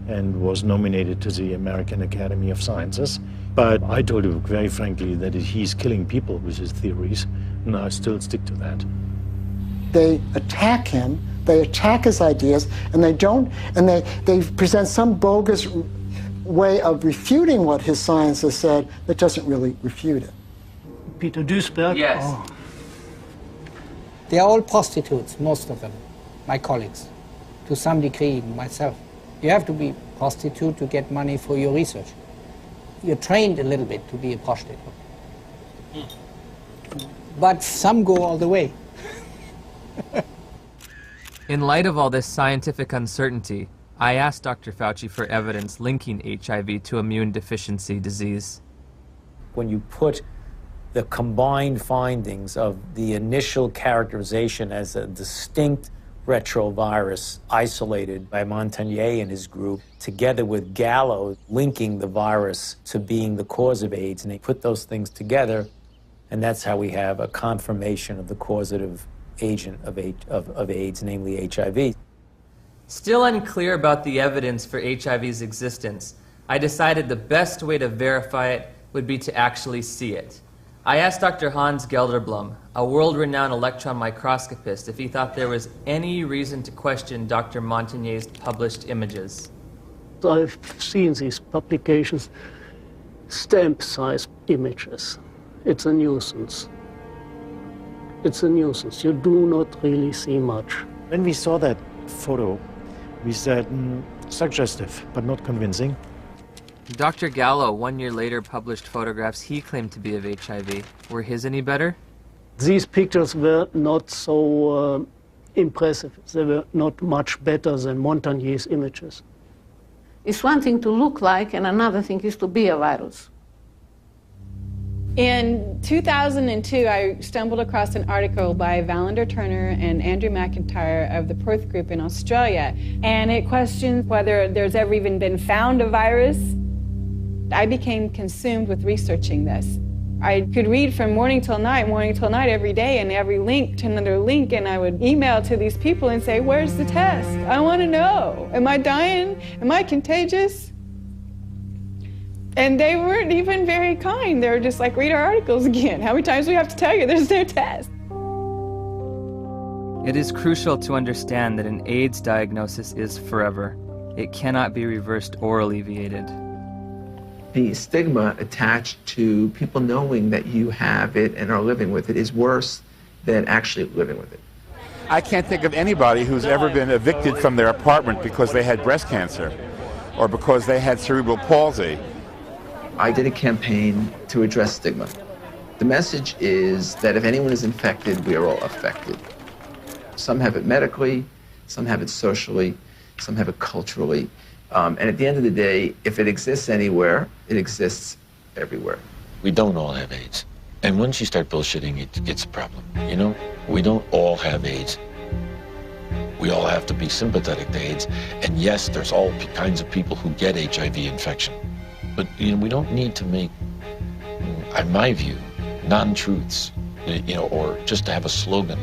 and was nominated to the American Academy of Sciences. But I told him very frankly that he's killing people with his theories, and I still stick to that. They attack him, they attack his ideas, and they present some bogus way of refuting what his science has said that doesn't really refute it. Peter Duesberg? Yes. Oh. They are all prostitutes, most of them, my colleagues, to some degree, myself. You have to be a prostitute to get money for your research. You're trained a little bit to be a prostitute. But some go all the way. In light of all this scientific uncertainty, I asked Dr. Fauci for evidence linking HIV to immune deficiency disease. When you put the combined findings of the initial characterization as a distinct retrovirus isolated by Montagnier and his group, together with Gallo linking the virus to being the cause of AIDS, and they put those things together, and that's how we have a confirmation of the causative agent of AIDS, namely HIV. Still unclear about the evidence for HIV's existence, I decided the best way to verify it would be to actually see it. I asked Dr. Hans Gelderblum, a world-renowned electron microscopist, if he thought there was any reason to question Dr. Montagnier's published images. I've seen these publications, stamp-sized images. It's a nuisance. It's a nuisance. You do not really see much. When we saw that photo, we said, suggestive, but not convincing. Dr. Gallo, 1 year later, published photographs he claimed to be of HIV. Were his any better? These pictures were not so impressive. They were not much better than Montagnier's images. It's one thing to look like, and another thing is to be a virus. In 2002, I stumbled across an article by Valander Turner and Andrew McIntyre of the Perth Group in Australia, and it questioned whether there's ever even been found a virus. I became consumed with researching this. I could read from morning till night every day, and every link to another link, and I would email to these people and say, where's the test? I want to know. Am I dying? Am I contagious? And they weren't even very kind. They were just like, read our articles again. How many times do we have to tell you there's no test? It is crucial to understand that an AIDS diagnosis is forever. It cannot be reversed or alleviated. The stigma attached to people knowing that you have it and are living with it is worse than actually living with it. I can't think of anybody who's ever been evicted from their apartment because they had breast cancer or because they had cerebral palsy. I did a campaign to address stigma. The message is that if anyone is infected, we are all affected. Some have it medically, some have it socially, some have it culturally. And at the end of the day, if it exists anywhere, it exists everywhere. We don't all have AIDS. And once you start bullshitting, it's a problem. You know, we don't all have AIDS. We all have to be sympathetic to AIDS. And yes, there's all kinds of people who get HIV infection. But you know, we don't need to make, in my view, non-truths, you know, or just to have a slogan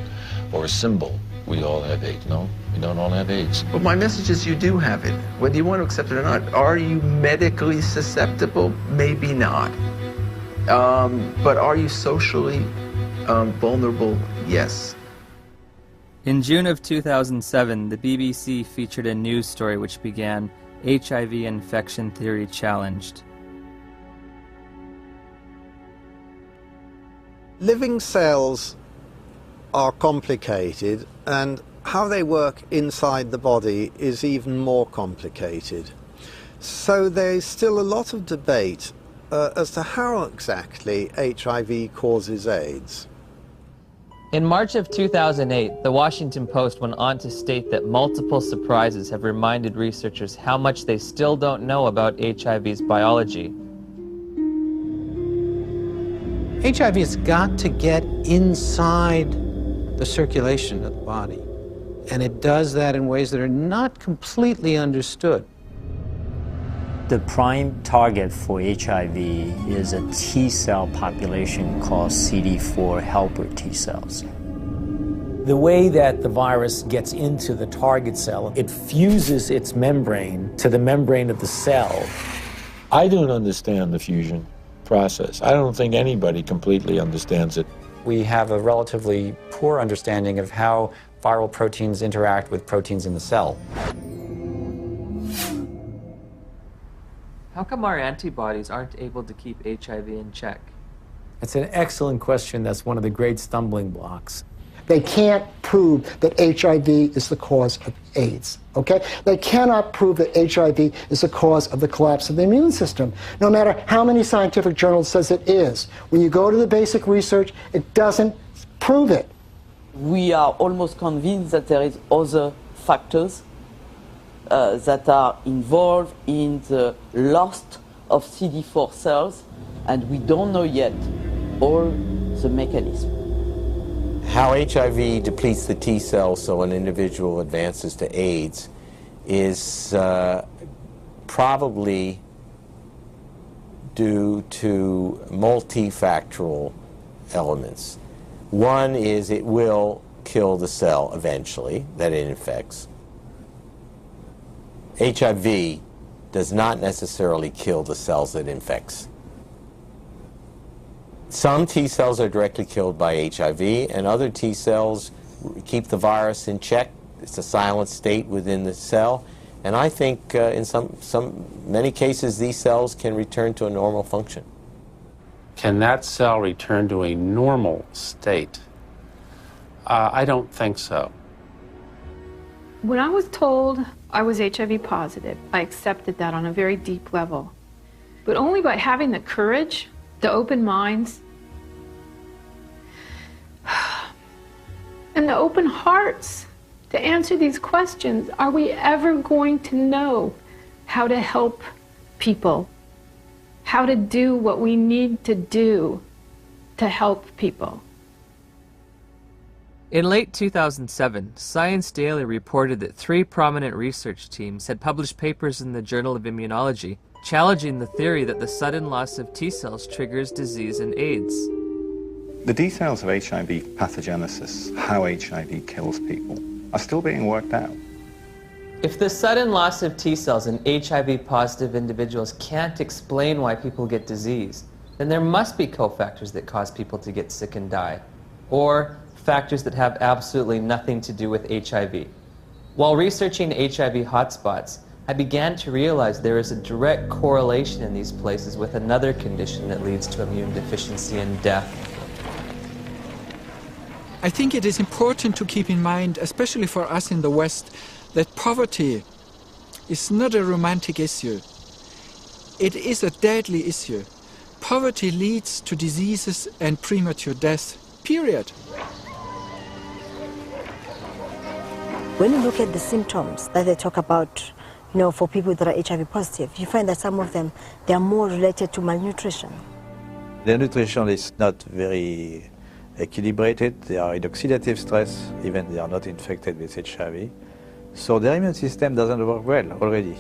or a symbol. We all have AIDS. No, we don't all have AIDS. But my message is you do have it, whether you want to accept it or not. Are you medically susceptible? Maybe not. But are you socially vulnerable? Yes. In June of 2007, the BBC featured a news story which began, HIV infection theory challenged. Living cells are complicated, and how they work inside the body is even more complicated. So there's still a lot of debate as to how exactly HIV causes AIDS. In March of 2008, the Washington Post went on to state that multiple surprises have reminded researchers how much they still don't know about HIV's biology. HIV has got to get inside the circulation of the body, and it does that in ways that are not completely understood. The prime target for HIV is a T cell population called CD4 helper T cells. The way that the virus gets into the target cell, it fuses its membrane to the membrane of the cell. I don't understand the fusion process. I don't think anybody completely understands it. We have a relatively poor understanding of how viral proteins interact with proteins in the cell. How come our antibodies aren't able to keep HIV in check? It's an excellent question. That's one of the great stumbling blocks. They can't prove that HIV is the cause of AIDS, okay? They cannot prove that HIV is the cause of the collapse of the immune system, no matter how many scientific journals says it is. When you go to the basic research, it doesn't prove it. We are almost convinced that there is other factors that are involved in the loss of CD4 cells, and we don't know yet all the mechanism. How HIV depletes the T cells so an individual advances to AIDS is probably due to multifactorial elements. One is it will kill the cell eventually that it infects. HIV does not necessarily kill the cells that it infects. Some T cells are directly killed by HIV, and other T cells keep the virus in check. It's a silent state within the cell, and I think in many cases these cells can return to a normal function. Can that cell return to a normal state? I don't think so. When I was told I was HIV positive, I accepted that on a very deep level, but only by having the courage, the open minds, and the open hearts to answer these questions. Are we ever going to know how to help people, how to do what we need to do to help people? In late 2007, Science Daily reported that 3 prominent research teams had published papers in the Journal of Immunology challenging the theory that the sudden loss of T cells triggers disease and AIDS. The details of HIV pathogenesis, how HIV kills people, are still being worked out. If the sudden loss of T cells in HIV-positive individuals can't explain why people get disease, then there must be cofactors that cause people to get sick and die, or factors that have absolutely nothing to do with HIV. While researching HIV hotspots, I began to realize there is a direct correlation in these places with another condition that leads to immune deficiency and death. I think it is important to keep in mind, especially for us in the West, that poverty is not a romantic issue. It is a deadly issue. Poverty leads to diseases and premature death, period. When you look at the symptoms that they talk about, for people that are HIV positive, you find that some of them, they are more related to malnutrition. Their nutrition is not very equilibrated. They are in oxidative stress, even they are not infected with HIV. So their immune system doesn't work well already.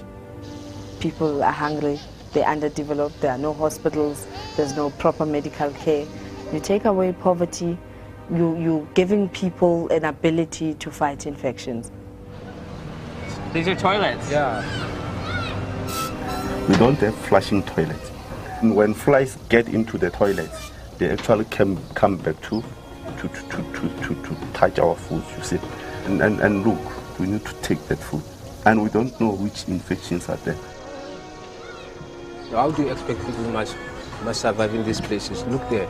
People are hungry, they're underdeveloped, there are no hospitals, there's no proper medical care. You take away poverty, you're giving people an ability to fight infections. These are toilets. Yeah. We don't have flushing toilets. When flies get into the toilets, they actually come back to touch our food, you see. And look, we need to take that food. And we don't know which infections are there. So how do you expect people must survive in these places? Look there.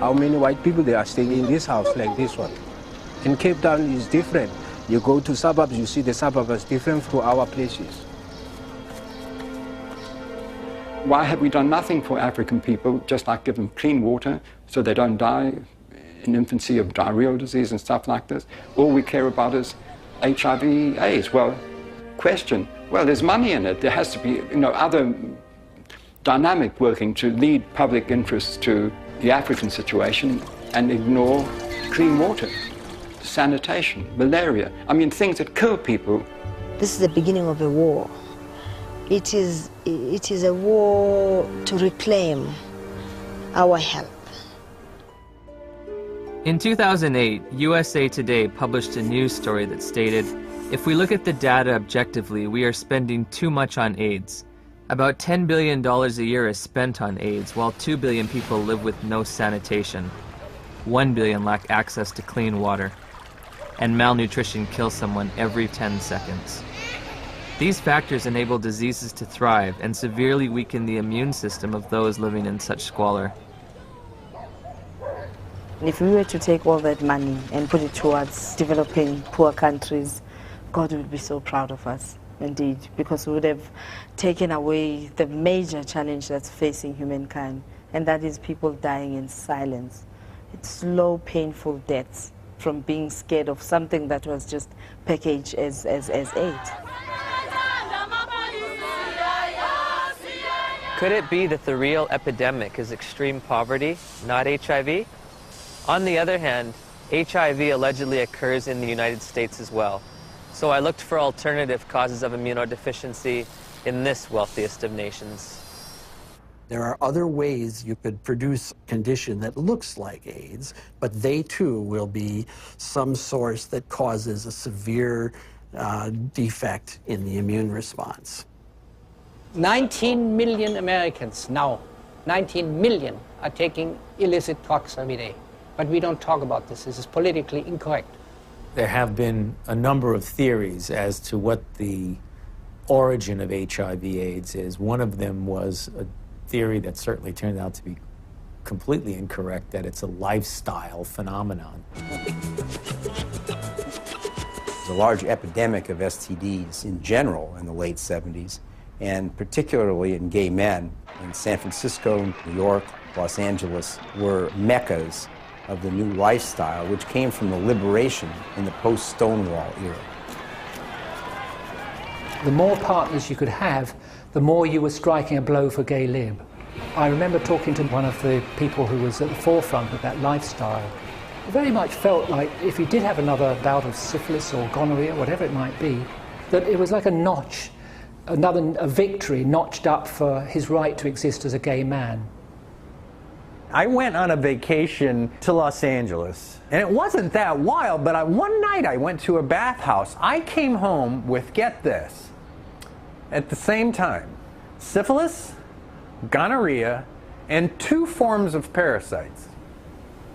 How many white people they are staying in this house like this one? In Cape Town is different. You go to suburbs, you see the suburbs is different from our places. Why have we done nothing for African people, just like give them clean water so they don't die in infancy of diarrheal disease and stuff like this? All we care about is HIV, AIDS. Well, question, well, there's money in it. There has to be, other dynamic working to lead public interest to the African situation and ignore clean water, sanitation, malaria. I mean, things that kill people. This is the beginning of a war. It is a war to reclaim our health. In 2008, USA Today published a news story that stated, if we look at the data objectively, we are spending too much on AIDS. About $10 billion a year is spent on AIDS, while 2 billion people live with no sanitation. 1 billion lack access to clean water. And malnutrition kills someone every 10 seconds. These factors enable diseases to thrive and severely weaken the immune system of those living in such squalor. If we were to take all that money and put it towards developing poor countries, God would be so proud of us, indeed, because we would have taken away the major challenge that's facing humankind, and that is people dying in silence. It's slow, painful deaths from being scared of something that was just packaged as aid. Could it be that the real epidemic is extreme poverty, not HIV? On the other hand, HIV allegedly occurs in the United States as well. So I looked for alternative causes of immunodeficiency in this wealthiest of nations. There are other ways you could produce a condition that looks like AIDS, but they too will be some source that causes a severe defect in the immune response. 19 million Americans now, 19 million are taking illicit drugs every day. But we don't talk about this. This is politically incorrect. There have been a number of theories as to what the origin of HIV/AIDS is. One of them was a theory that certainly turned out to be completely incorrect, that it's a lifestyle phenomenon. There's a large epidemic of STDs in general in the late 70s, and particularly in gay men. In San Francisco, New York, Los Angeles were meccas of the new lifestyle, which came from the liberation in the post-Stonewall era. The more partners you could have, the more you were striking a blow for gay lib. I remember talking to one of the people who was at the forefront of that lifestyle. It very much felt like if he did have another bout of syphilis or gonorrhea, whatever it might be, that it was like a notch, a victory notched up for his right to exist as a gay man. I went on a vacation to Los Angeles, and it wasn't that wild, but one night I went to a bathhouse. I came home with, get this, at the same time, syphilis, gonorrhea, and 2 forms of parasites.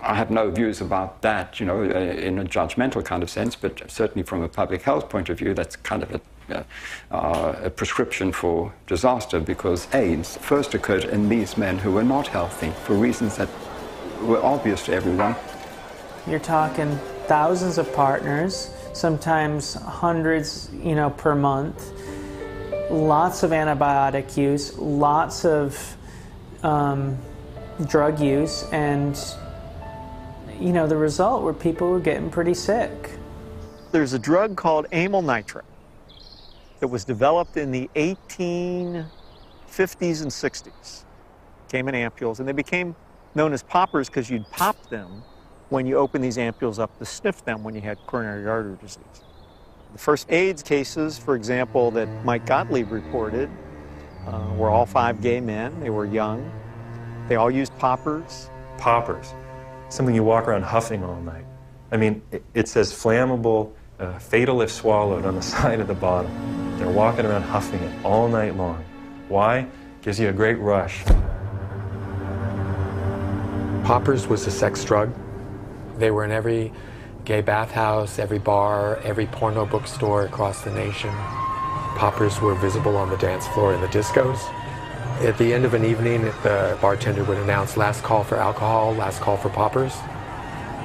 I have no views about that, in a judgmental kind of sense, but certainly from a public health point of view, that's kind of a prescription for disaster, because AIDS first occurred in these men who were not healthy for reasons that were obvious to everyone. You're talking thousands of partners, sometimes hundreds, per month, lots of antibiotic use, lots of drug use, and the result were people were getting pretty sick. There's a drug called amyl nitrate that was developed in the 1850s and 60s. Came in ampules, and they became known as poppers because you'd pop them when you open these ampules up to sniff them when you had coronary artery disease. The first AIDS cases, for example, that Mike Gottlieb reported were all 5 gay men. They were young. They all used poppers. Poppers, something you walk around huffing all night. I mean, it says flammable, fatal if swallowed on the side of the bottle. They're walking around huffing it all night long. Why? Gives you a great rush. Poppers was a sex drug. They were in every gay bathhouse, every bar, every porno bookstore across the nation. Poppers were visible on the dance floor in the discos. At the end of an evening, the bartender would announce last call for alcohol, last call for poppers.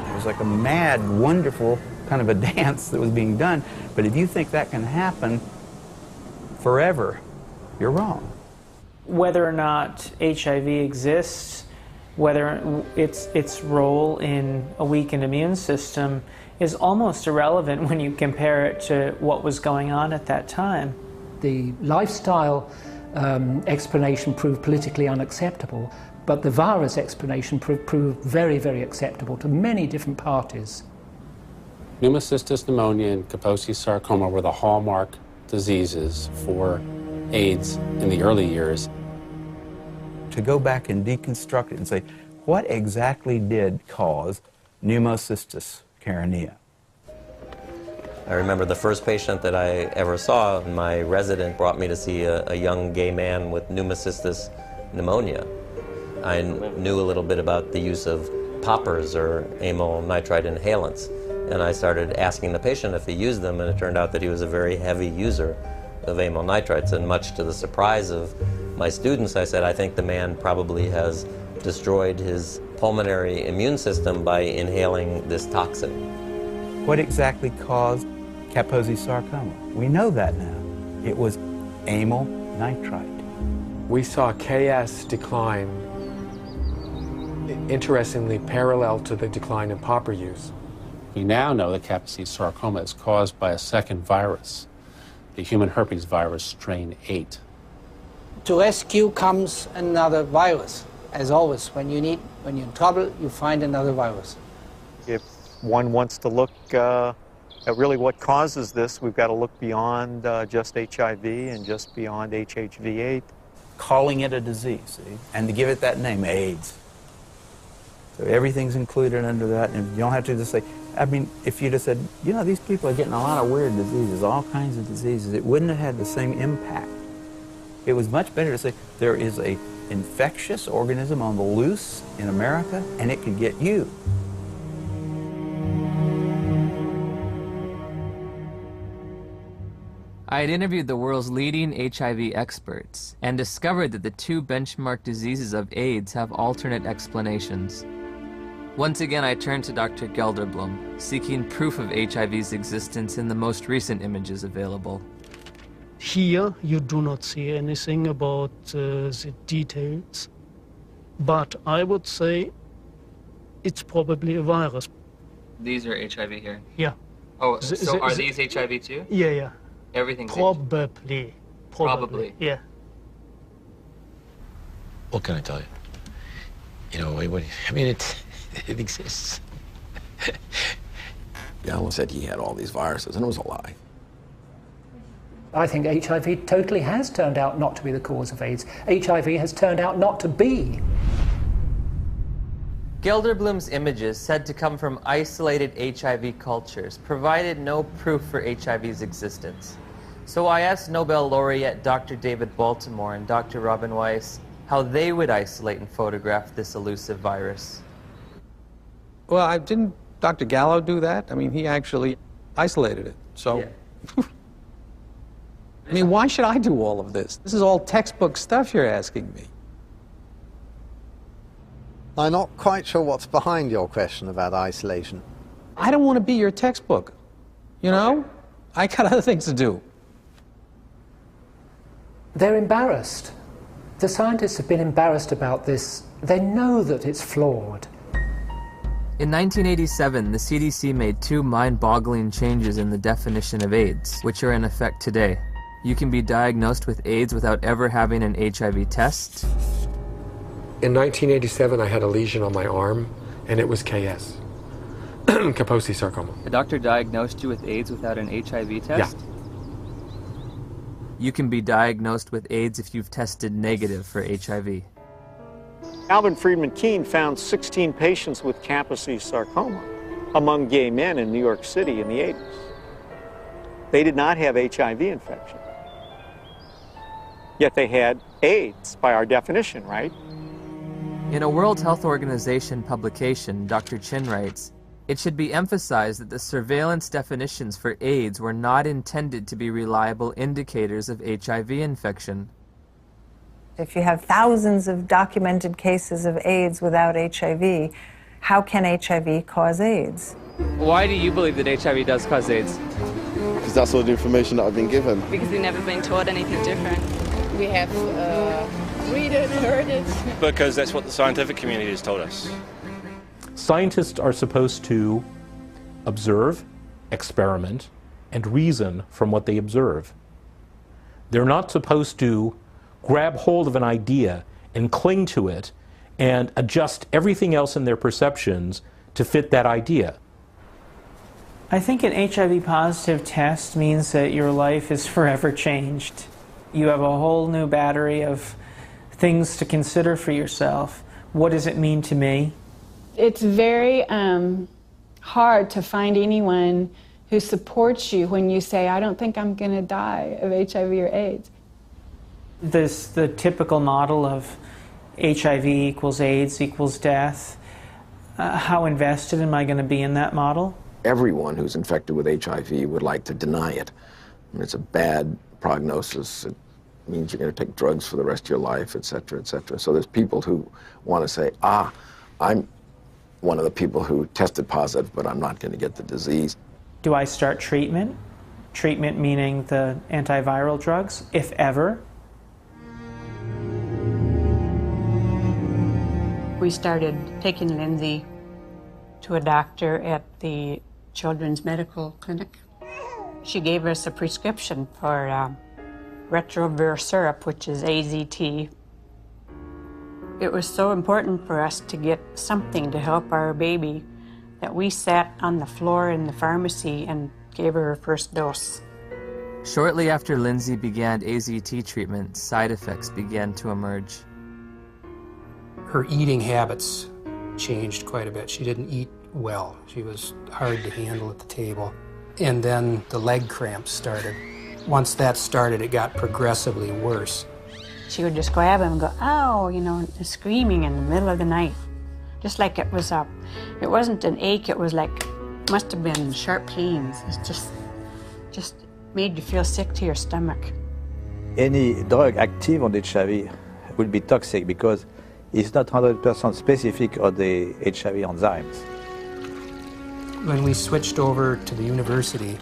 It was like a mad, wonderful kind of a dance that was being done. But if you think that can happen forever, you're wrong. Whether or not HIV exists, whether its role in a weakened immune system is almost irrelevant when you compare it to what was going on at that time. The lifestyle explanation proved politically unacceptable, but the virus explanation proved very, very acceptable to many different parties. Pneumocystis pneumonia and Kaposi's sarcoma were the hallmark diseases for AIDS in the early years. To go back and deconstruct it and say, what exactly did cause pneumocystis carinea? I remember the first patient that I ever saw, my resident brought me to see a young gay man with pneumocystis pneumonia. I knew a little bit about the use of poppers or amyl nitrite inhalants, and I started asking the patient if he used them, and it turned out that he was a very heavy user of amyl nitrites, and much to the surprise of my students, I said, I think the man probably has destroyed his pulmonary immune system by inhaling this toxin. What exactly caused Kaposi's sarcoma? We know that now. It was amyl nitrite. We saw KS decline, interestingly parallel to the decline in popper use. We now know that Kaposi's sarcoma is caused by a second virus, the human herpes virus strain 8. To rescue comes another virus. As always, when you're in trouble, you find another virus. If one wants to look at really what causes this, we've got to look beyond just HIV and just beyond HHV8. Calling it a disease, see? And to give it that name, AIDS. So everything's included under that, and you don't have to just say, I mean, if you just said, you know, these people are getting a lot of weird diseases, all kinds of diseases, it wouldn't have had the same impact. It was much better to say, there is a infectious organism on the loose in America, and it could get you. I had interviewed the world's leading HIV experts and discovered that the two benchmark diseases of AIDS have alternate explanations. Once again, I turned to Dr. Gelderblom, seeking proof of HIV's existence in the most recent images available. Here, you do not see anything about the details, but I would say it's probably a virus. These are HIV here? Yeah. Oh, so are these HIV too? Yeah, yeah. Everything's Probably. Probably. Yeah. What can I tell you? You know, I mean, it exists. Gallo said he had all these viruses, and it was a lie. I think HIV totally has turned out not to be the cause of AIDS. HIV has turned out not to be. Gelderblom's images, said to come from isolated HIV cultures, provided no proof for HIV's existence. So I asked Nobel laureate Dr. David Baltimore and Dr. Robin Weiss how they would isolate and photograph this elusive virus. Well, didn't Dr. Gallo do that? I mean, he actually isolated it, so... Yeah. I mean, why should I do all of this? This is all textbook stuff you're asking me. I'm not quite sure what's behind your question about isolation. I don't want to be your textbook, you know? I got other things to do. They're embarrassed. The scientists have been embarrassed about this. They know that it's flawed. In 1987, the CDC made two mind-boggling changes in the definition of AIDS, which are in effect today. You can be diagnosed with AIDS without ever having an HIV test. In 1987, I had a lesion on my arm, and it was KS, Kaposi's sarcoma. A doctor diagnosed you with AIDS without an HIV test? Yeah. You can be diagnosed with AIDS if you've tested negative for HIV. Alvin Friedman Keene found 16 patients with Kaposi's sarcoma among gay men in New York City in the 80s. They did not have HIV infection. Yet they had AIDS by our definition, right? In a World Health Organization publication, Dr. Chin writes, "It should be emphasized that the surveillance definitions for AIDS were not intended to be reliable indicators of HIV infection." If you have thousands of documented cases of AIDS without HIV, how can HIV cause AIDS? Why do you believe that HIV does cause AIDS? Because that's all the information that I've been given. Because we've never been taught anything different. We have read it, heard it. Because that's what the scientific community has told us. Scientists are supposed to observe, experiment, and reason from what they observe. They're not supposed to grab hold of an idea and cling to it and adjust everything else in their perceptions to fit that idea. I think an HIV positive test means that your life is forever changed. You have a whole new battery of things to consider for yourself. What does it mean to me? It's very hard to find anyone who supports you when you say, I don't think I'm going to die of HIV or AIDS. The typical model of HIV equals AIDS equals death. How invested am I going to be in that model? Everyone who's infected with HIV would like to deny it. I mean, it's a bad prognosis. It means you're going to take drugs for the rest of your life, et cetera, et cetera. So there's people who want to say, I'm one of the people who tested positive, but I'm not going to get the disease. Do I start treatment? Treatment meaning the antiviral drugs, if ever. We started taking Lindsay to a doctor at the Children's Medical Clinic. She gave us a prescription for retrovir syrup, which is AZT. It was so important for us to get something to help our baby that we sat on the floor in the pharmacy and gave her first dose. Shortly after Lindsay began AZT treatment, side effects began to emerge. Her eating habits changed quite a bit. She didn't eat well. She was hard to handle at the table. And then the leg cramps started. Once that started, it got progressively worse. She would just grab him and go, ow, you know, screaming in the middle of the night. Just like it was up. It wasn't an ache, it was like, must have been sharp pains. It just made you feel sick to your stomach. Any drug active on HIV will be toxic because it's not 100% specific on the HIV enzymes. When we switched over to the university,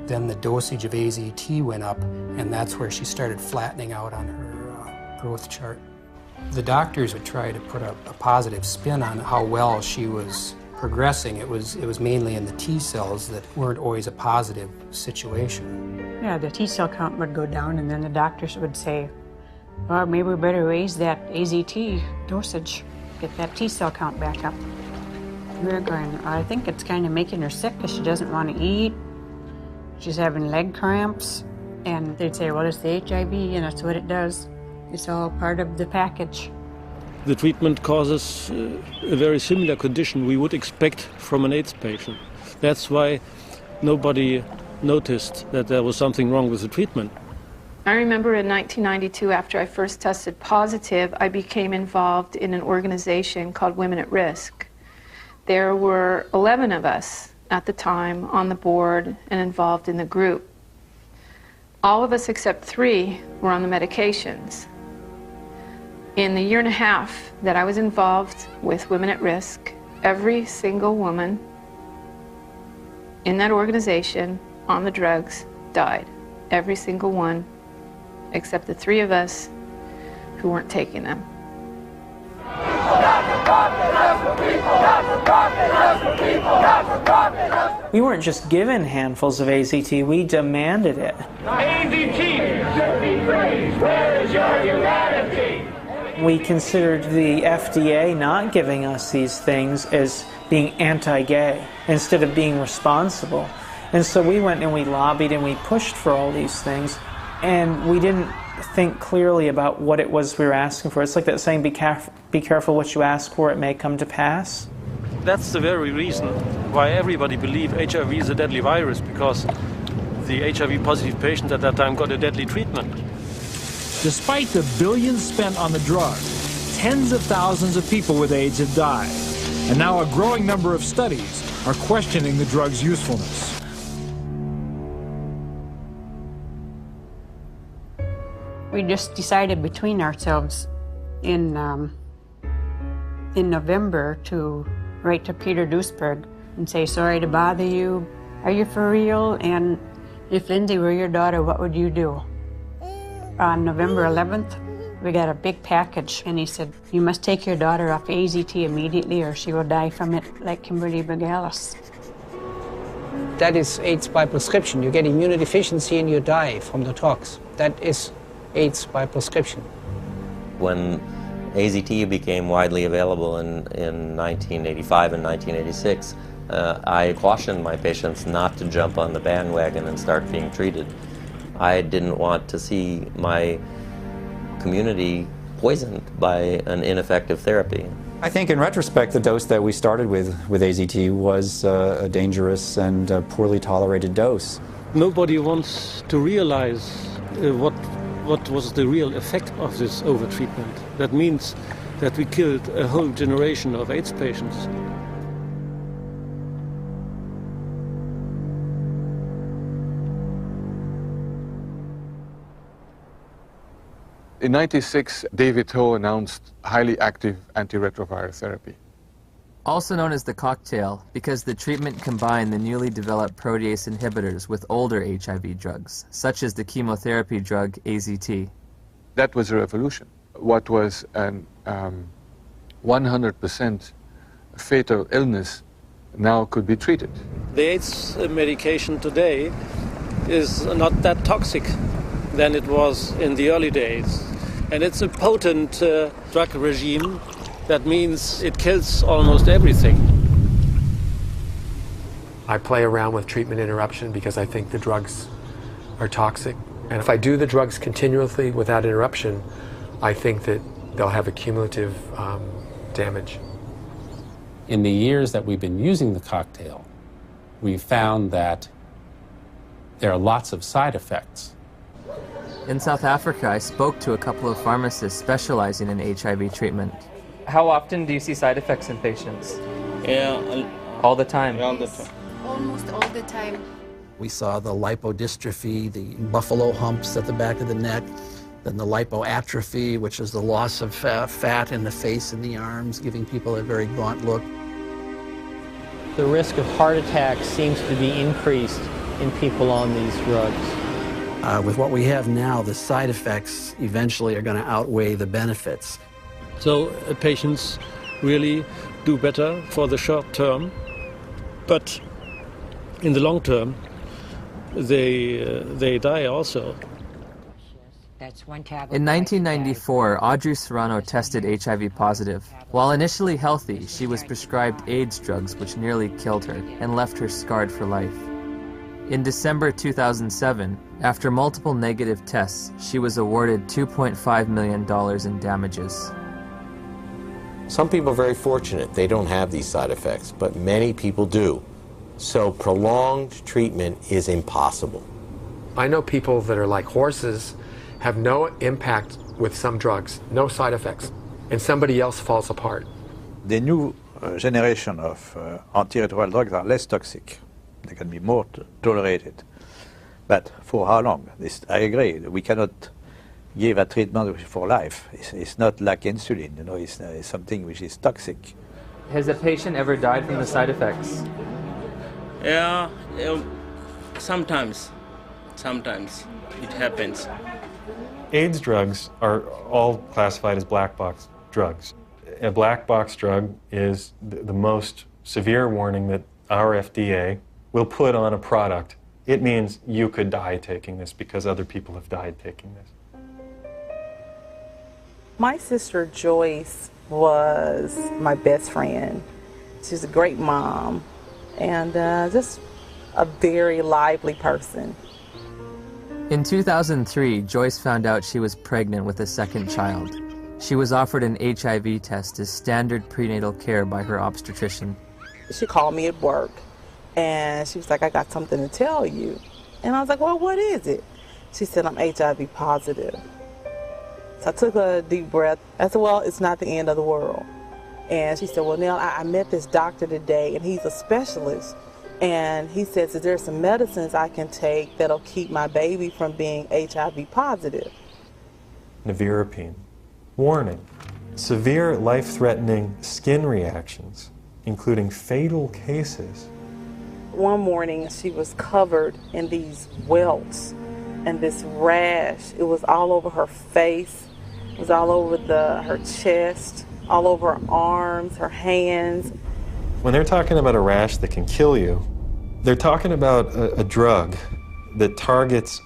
then the dosage of AZT went up, and that's where she started flattening out on her growth chart. The doctors would try to put a positive spin on how well she was progressing. It was mainly in the T cells that weren't always a positive situation. Yeah, the T cell count would go down, and then the doctors would say, well, maybe we better raise that AZT dosage, get that T cell count back up. We were going, I think it's kind of making her sick because she doesn't want to eat. She's having leg cramps. And they'd say, well, it's the HIV, and that's what it does. It's all part of the package. The treatment causes a very similar condition we would expect from an AIDS patient. That's why nobody noticed that there was something wrong with the treatment. I remember in 1992, after I first tested positive, I became involved in an organization called Women at Risk. There were 11 of us at the time on the board and involved in the group. All of us except 3 were on the medications. In the year and a half that I was involved with Women at Risk, every single woman in that organization on the drugs died. Every single one, except the 3 of us who weren't taking them. We weren't just given handfuls of AZT, we demanded it. AZT, where is your humanity? We considered the FDA not giving us these things as being anti-gay instead of being responsible. And so we went and we lobbied and we pushed for all these things, and we didn't think clearly about what it was we were asking for. It's like that saying, be careful what you ask for, it may come to pass. That's the very reason why everybody believed HIV is a deadly virus, because the HIV positive patients at that time got a deadly treatment. Despite the billions spent on the drug, tens of thousands of people with AIDS have died. And now a growing number of studies are questioning the drug's usefulness. We just decided between ourselves in November to write to Peter Duisberg and say, sorry to bother you. Are you for real? And if Lindsay were your daughter, what would you do? On November 11th, we got a big package, and he said, you must take your daughter off AZT immediately or she will die from it like Kimberly Begalis. That is AIDS by prescription. You get immunodeficiency and you die from the tox. That is AIDS by prescription. When AZT became widely available in 1985 and 1986, I cautioned my patients not to jump on the bandwagon and start being treated. I didn't want to see my community poisoned by an ineffective therapy. I think in retrospect, the dose that we started with AZT was a dangerous and poorly tolerated dose. Nobody wants to realize what was the real effect of this overtreatment. That means that we killed a whole generation of AIDS patients. In '96, David Ho announced highly active antiretroviral therapy. Also known as the cocktail, because the treatment combined the newly developed protease inhibitors with older HIV drugs, such as the chemotherapy drug AZT. That was a revolution. What was an 100% fatal illness now could be treated. The AIDS medication today is not that toxic than it was in the early days. And it's a potent drug regime. That means it kills almost everything. I play around with treatment interruption because I think the drugs are toxic. And if I do the drugs continuously without interruption, I think that they'll have a cumulative damage. In the years that we've been using the cocktail, we've found that there are lots of side effects. In South Africa, I spoke to a couple of pharmacists specializing in HIV treatment. How often do you see side effects in patients? Yeah, all the time. All the time. Almost all the time. We saw the lipodystrophy, the buffalo humps at the back of the neck, then the lipoatrophy, which is the loss of fat in the face and the arms, giving people a very gaunt look. The risk of heart attack seems to be increased in people on these drugs. With what we have now, the side effects eventually are going to outweigh the benefits. So patients really do better for the short term, but in the long term, they die also. In 1994, Audrey Serrano tested HIV positive. While initially healthy, she was prescribed AIDS drugs which nearly killed her and left her scarred for life. In December 2007, after multiple negative tests, she was awarded $2.5 million in damages. Some people are very fortunate. They don't have these side effects, but many people do. So prolonged treatment is impossible. I know people that are like horses, have no impact with some drugs, no side effects, and somebody else falls apart. The new generation of antiretroviral drugs are less toxic. They can be more tolerated. But for how long? I agree. We cannot give a treatment for life. It's not like insulin, you know, it's something which is toxic. Has a patient ever died from the side effects? Yeah, sometimes it happens. AIDS drugs are all classified as black box drugs. A black box drug is the most severe warning that our FDA will put on a product. It means you could die taking this because other people have died taking this. My sister Joyce was my best friend. She's a great mom and just a very lively person. In 2003, Joyce found out she was pregnant with a second child. She was offered an HIV test as standard prenatal care by her obstetrician. She called me at work and she was like, I got something to tell you. And I was like, well, what is it? She said, I'm HIV positive. So I took a deep breath. I said, well, it's not the end of the world. And she said, well, Nell, I met this doctor today and he's a specialist. And he says, is there some medicines I can take that'll keep my baby from being HIV positive? Nevirapine. Warning. Severe life-threatening skin reactions, including fatal cases. One morning, she was covered in these welts and this rash. It was all over her face. It was all over her chest, all over her arms, her hands. When they're talking about a rash that can kill you, they're talking about a drug that targets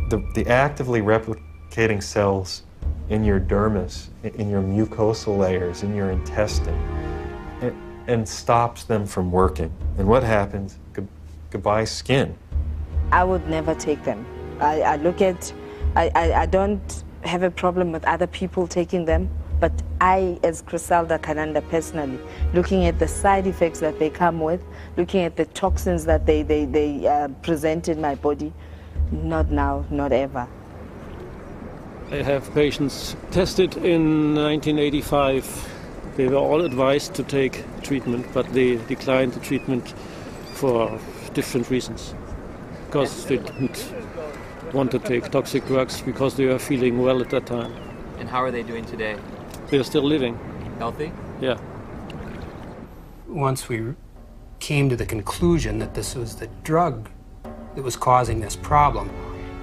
the actively replicating cells in your dermis, in your mucosal layers, in your intestine, and stops them from working. And what happens? Goodbye skin. I would never take them. I don't have a problem with other people taking them, but I, as Griselda Kananda personally, looking at the side effects that they come with, looking at the toxins that they present in my body, not now, not ever. I have patients tested in 1985. They were all advised to take treatment, but they declined the treatment for different reasons. Because they didn't want to take toxic drugs because they were feeling well at that time. And how are they doing today? They're still living. Healthy? Yeah. Once we came to the conclusion that this was the drug that was causing this problem,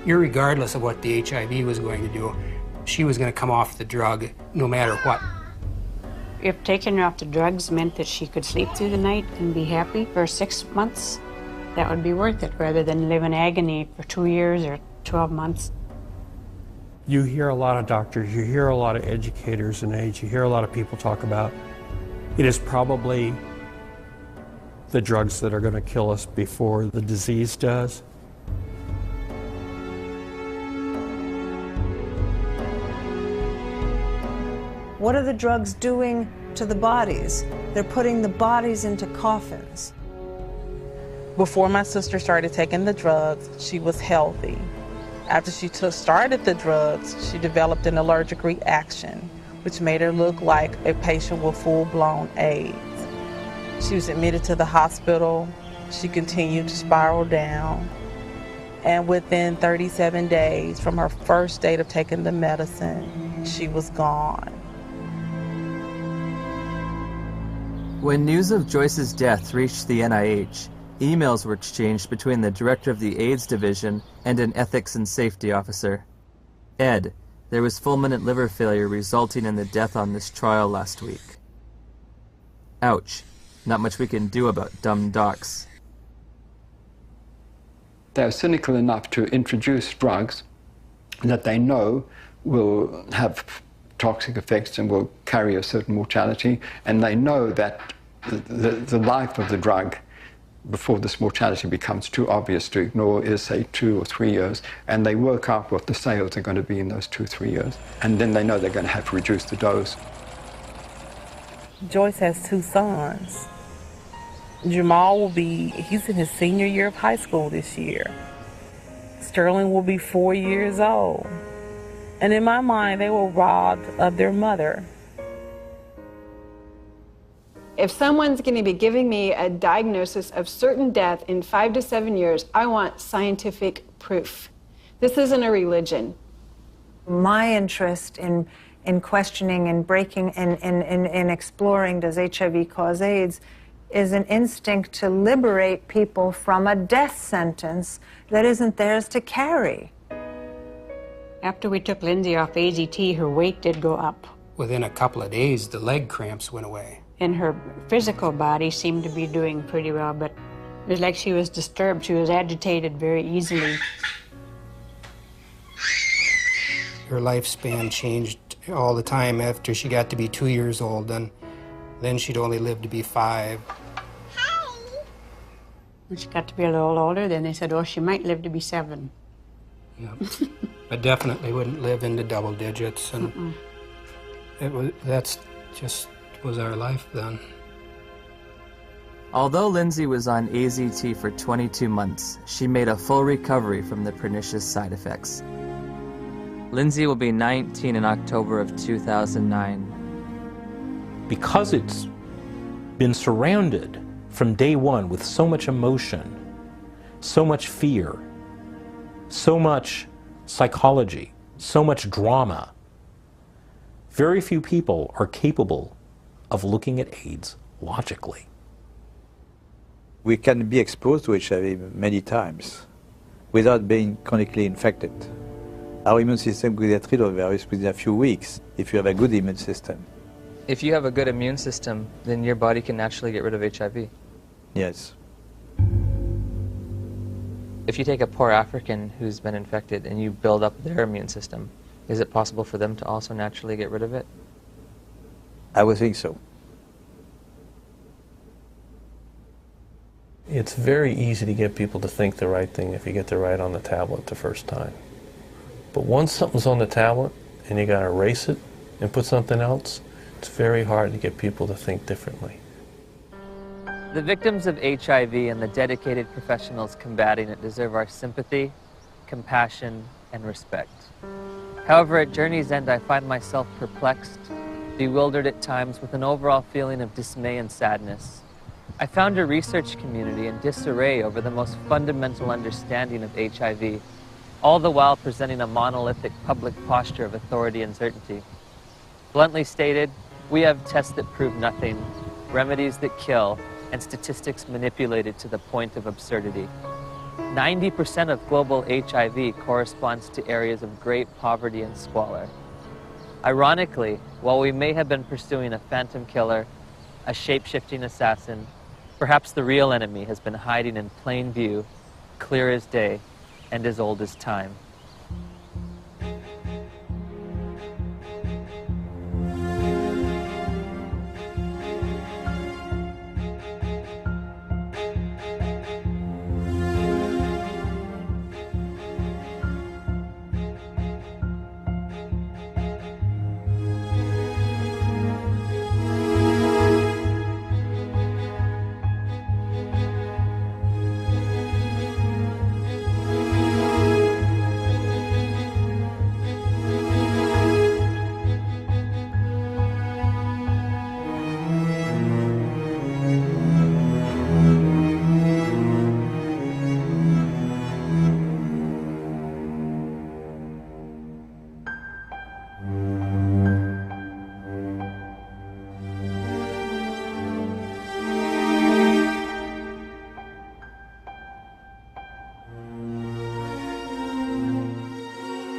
irregardless of what the HIV was going to do, she was going to come off the drug no matter what. If taking her off the drugs meant that she could sleep through the night and be happy for 6 months, that would be worth it, rather than live in agony for 2 years or 12 months. You hear a lot of doctors, you hear a lot of educators in AIDS, you hear a lot of people talk about it is probably the drugs that are going to kill us before the disease does. What are the drugs doing to the bodies? They're putting the bodies into coffins. Before my sister started taking the drugs, she was healthy. After she started the drugs, she developed an allergic reaction, which made her look like a patient with full-blown AIDS. She was admitted to the hospital. She continued to spiral down. And within 37 days from her first date of taking the medicine, she was gone. When news of Joyce's death reached the NIH, emails were exchanged between the director of the AIDS division and an ethics and safety officer. Ed, there was fulminant liver failure resulting in the death on this trial last week. Ouch. Not much we can do about dumb docs. They're cynical enough to introduce drugs that they know will have toxic effects and will carry a certain mortality, and they know that the life of the drug before this mortality becomes too obvious to ignore is, say, 2 or 3 years, and they work out what the sales are going to be in those 2 or 3 years, and then they know they're going to have to reduce the dose. Joyce has 2 sons. Jamal he's in his senior year of high school this year. Sterling will be 4 years old. And in my mind, they were robbed of their mother. If someone's going to be giving me a diagnosis of certain death in 5 to 7 years, I want scientific proof. This isn't a religion. My interest in questioning and breaking and exploring does HIV cause AIDS is an instinct to liberate people from a death sentence that isn't theirs to carry. After we took Lindsay off AZT, her weight did go up. Within a couple of days, the leg cramps went away. And her physical body seemed to be doing pretty well, but it was like she was disturbed. She was agitated very easily. Her lifespan changed all the time after she got to be 2 years old, and then she'd only live to be 5. When she got to be a little older, then they said, oh, she might live to be 7. Yep. I definitely wouldn't live into double digits, and that's just was our life then. Although Lindsay was on AZT for 22 months, she made a full recovery from the pernicious side effects. Lindsay will be 19 in October of 2009. Because it's been surrounded from day one with so much emotion, so much fear, so much psychology, so much drama, very few people are capable of looking at AIDS logically. We can be exposed to HIV many times without being chronically infected. Our immune system could get rid of the virus within a few weeks if you have a good immune system. If you have a good immune system, then your body can naturally get rid of HIV. Yes. If you take a poor African who's been infected and you build up their immune system, is it possible for them to also naturally get rid of it? I would think so. It's very easy to get people to think the right thing if you get the right on the tablet the first time. But once something's on the tablet and you gotta erase it and put something else, it's very hard to get people to think differently. The victims of HIV and the dedicated professionals combating it deserve our sympathy, compassion, and respect. However, at journey's end, I find myself perplexed, bewildered at times with an overall feeling of dismay and sadness. I found a research community in disarray over the most fundamental understanding of HIV, all the while presenting a monolithic public posture of authority and certainty. Bluntly stated, we have tests that prove nothing, remedies that kill, and statistics manipulated to the point of absurdity. 90% of global HIV corresponds to areas of great poverty and squalor. Ironically, while we may have been pursuing a phantom killer, a shape-shifting assassin, perhaps the real enemy has been hiding in plain view, clear as day, and as old as time.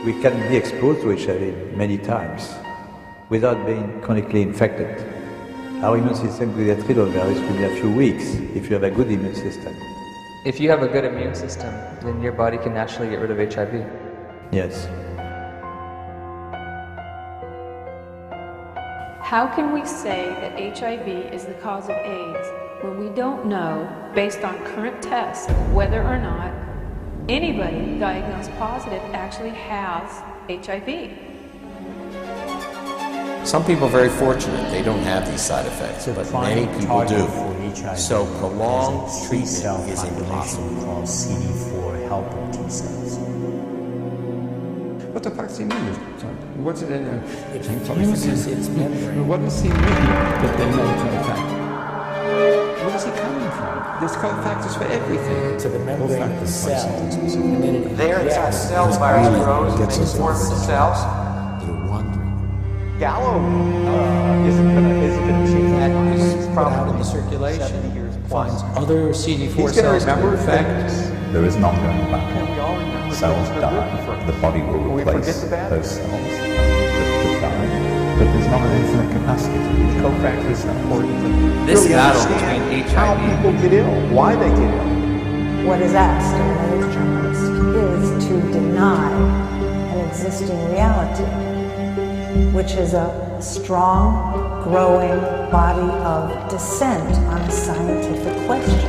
We can be exposed to HIV many times without being chronically infected. Our immune system could get rid of the virus within a few weeks if you have a good immune system. If you have a good immune system, then your body can naturally get rid of HIV. Yes. How can we say that HIV is the cause of AIDS when we don't know, based on current tests, whether or not anybody diagnosed positive actually has HIV? Some people are very fortunate. They don't have these side effects, but many people do. So prolonged treatment is impossible. Called CD4 helper T cells. What the fuck does he mean? What's it in there? It fuses its membrane. What does he mean that they know cofactors? Where is he coming from? There's cofactors for everything. To the membrane of the cell. There inside the cells, virus grows and makes more of the cells. Gallo isn't going to change that. It's probably in the circulation. Finds other CD4 He's cells going to remember infect. There is an ongoing battle. Cells die. The body will replace those cells that die. But there's not an infinite capacity to use cofactors are important. This battle between HIV how people get ill, why they get ill. What is asked of an AIDS journalist is to deny an existing reality, which is a strong, growing body of dissent on a scientific question.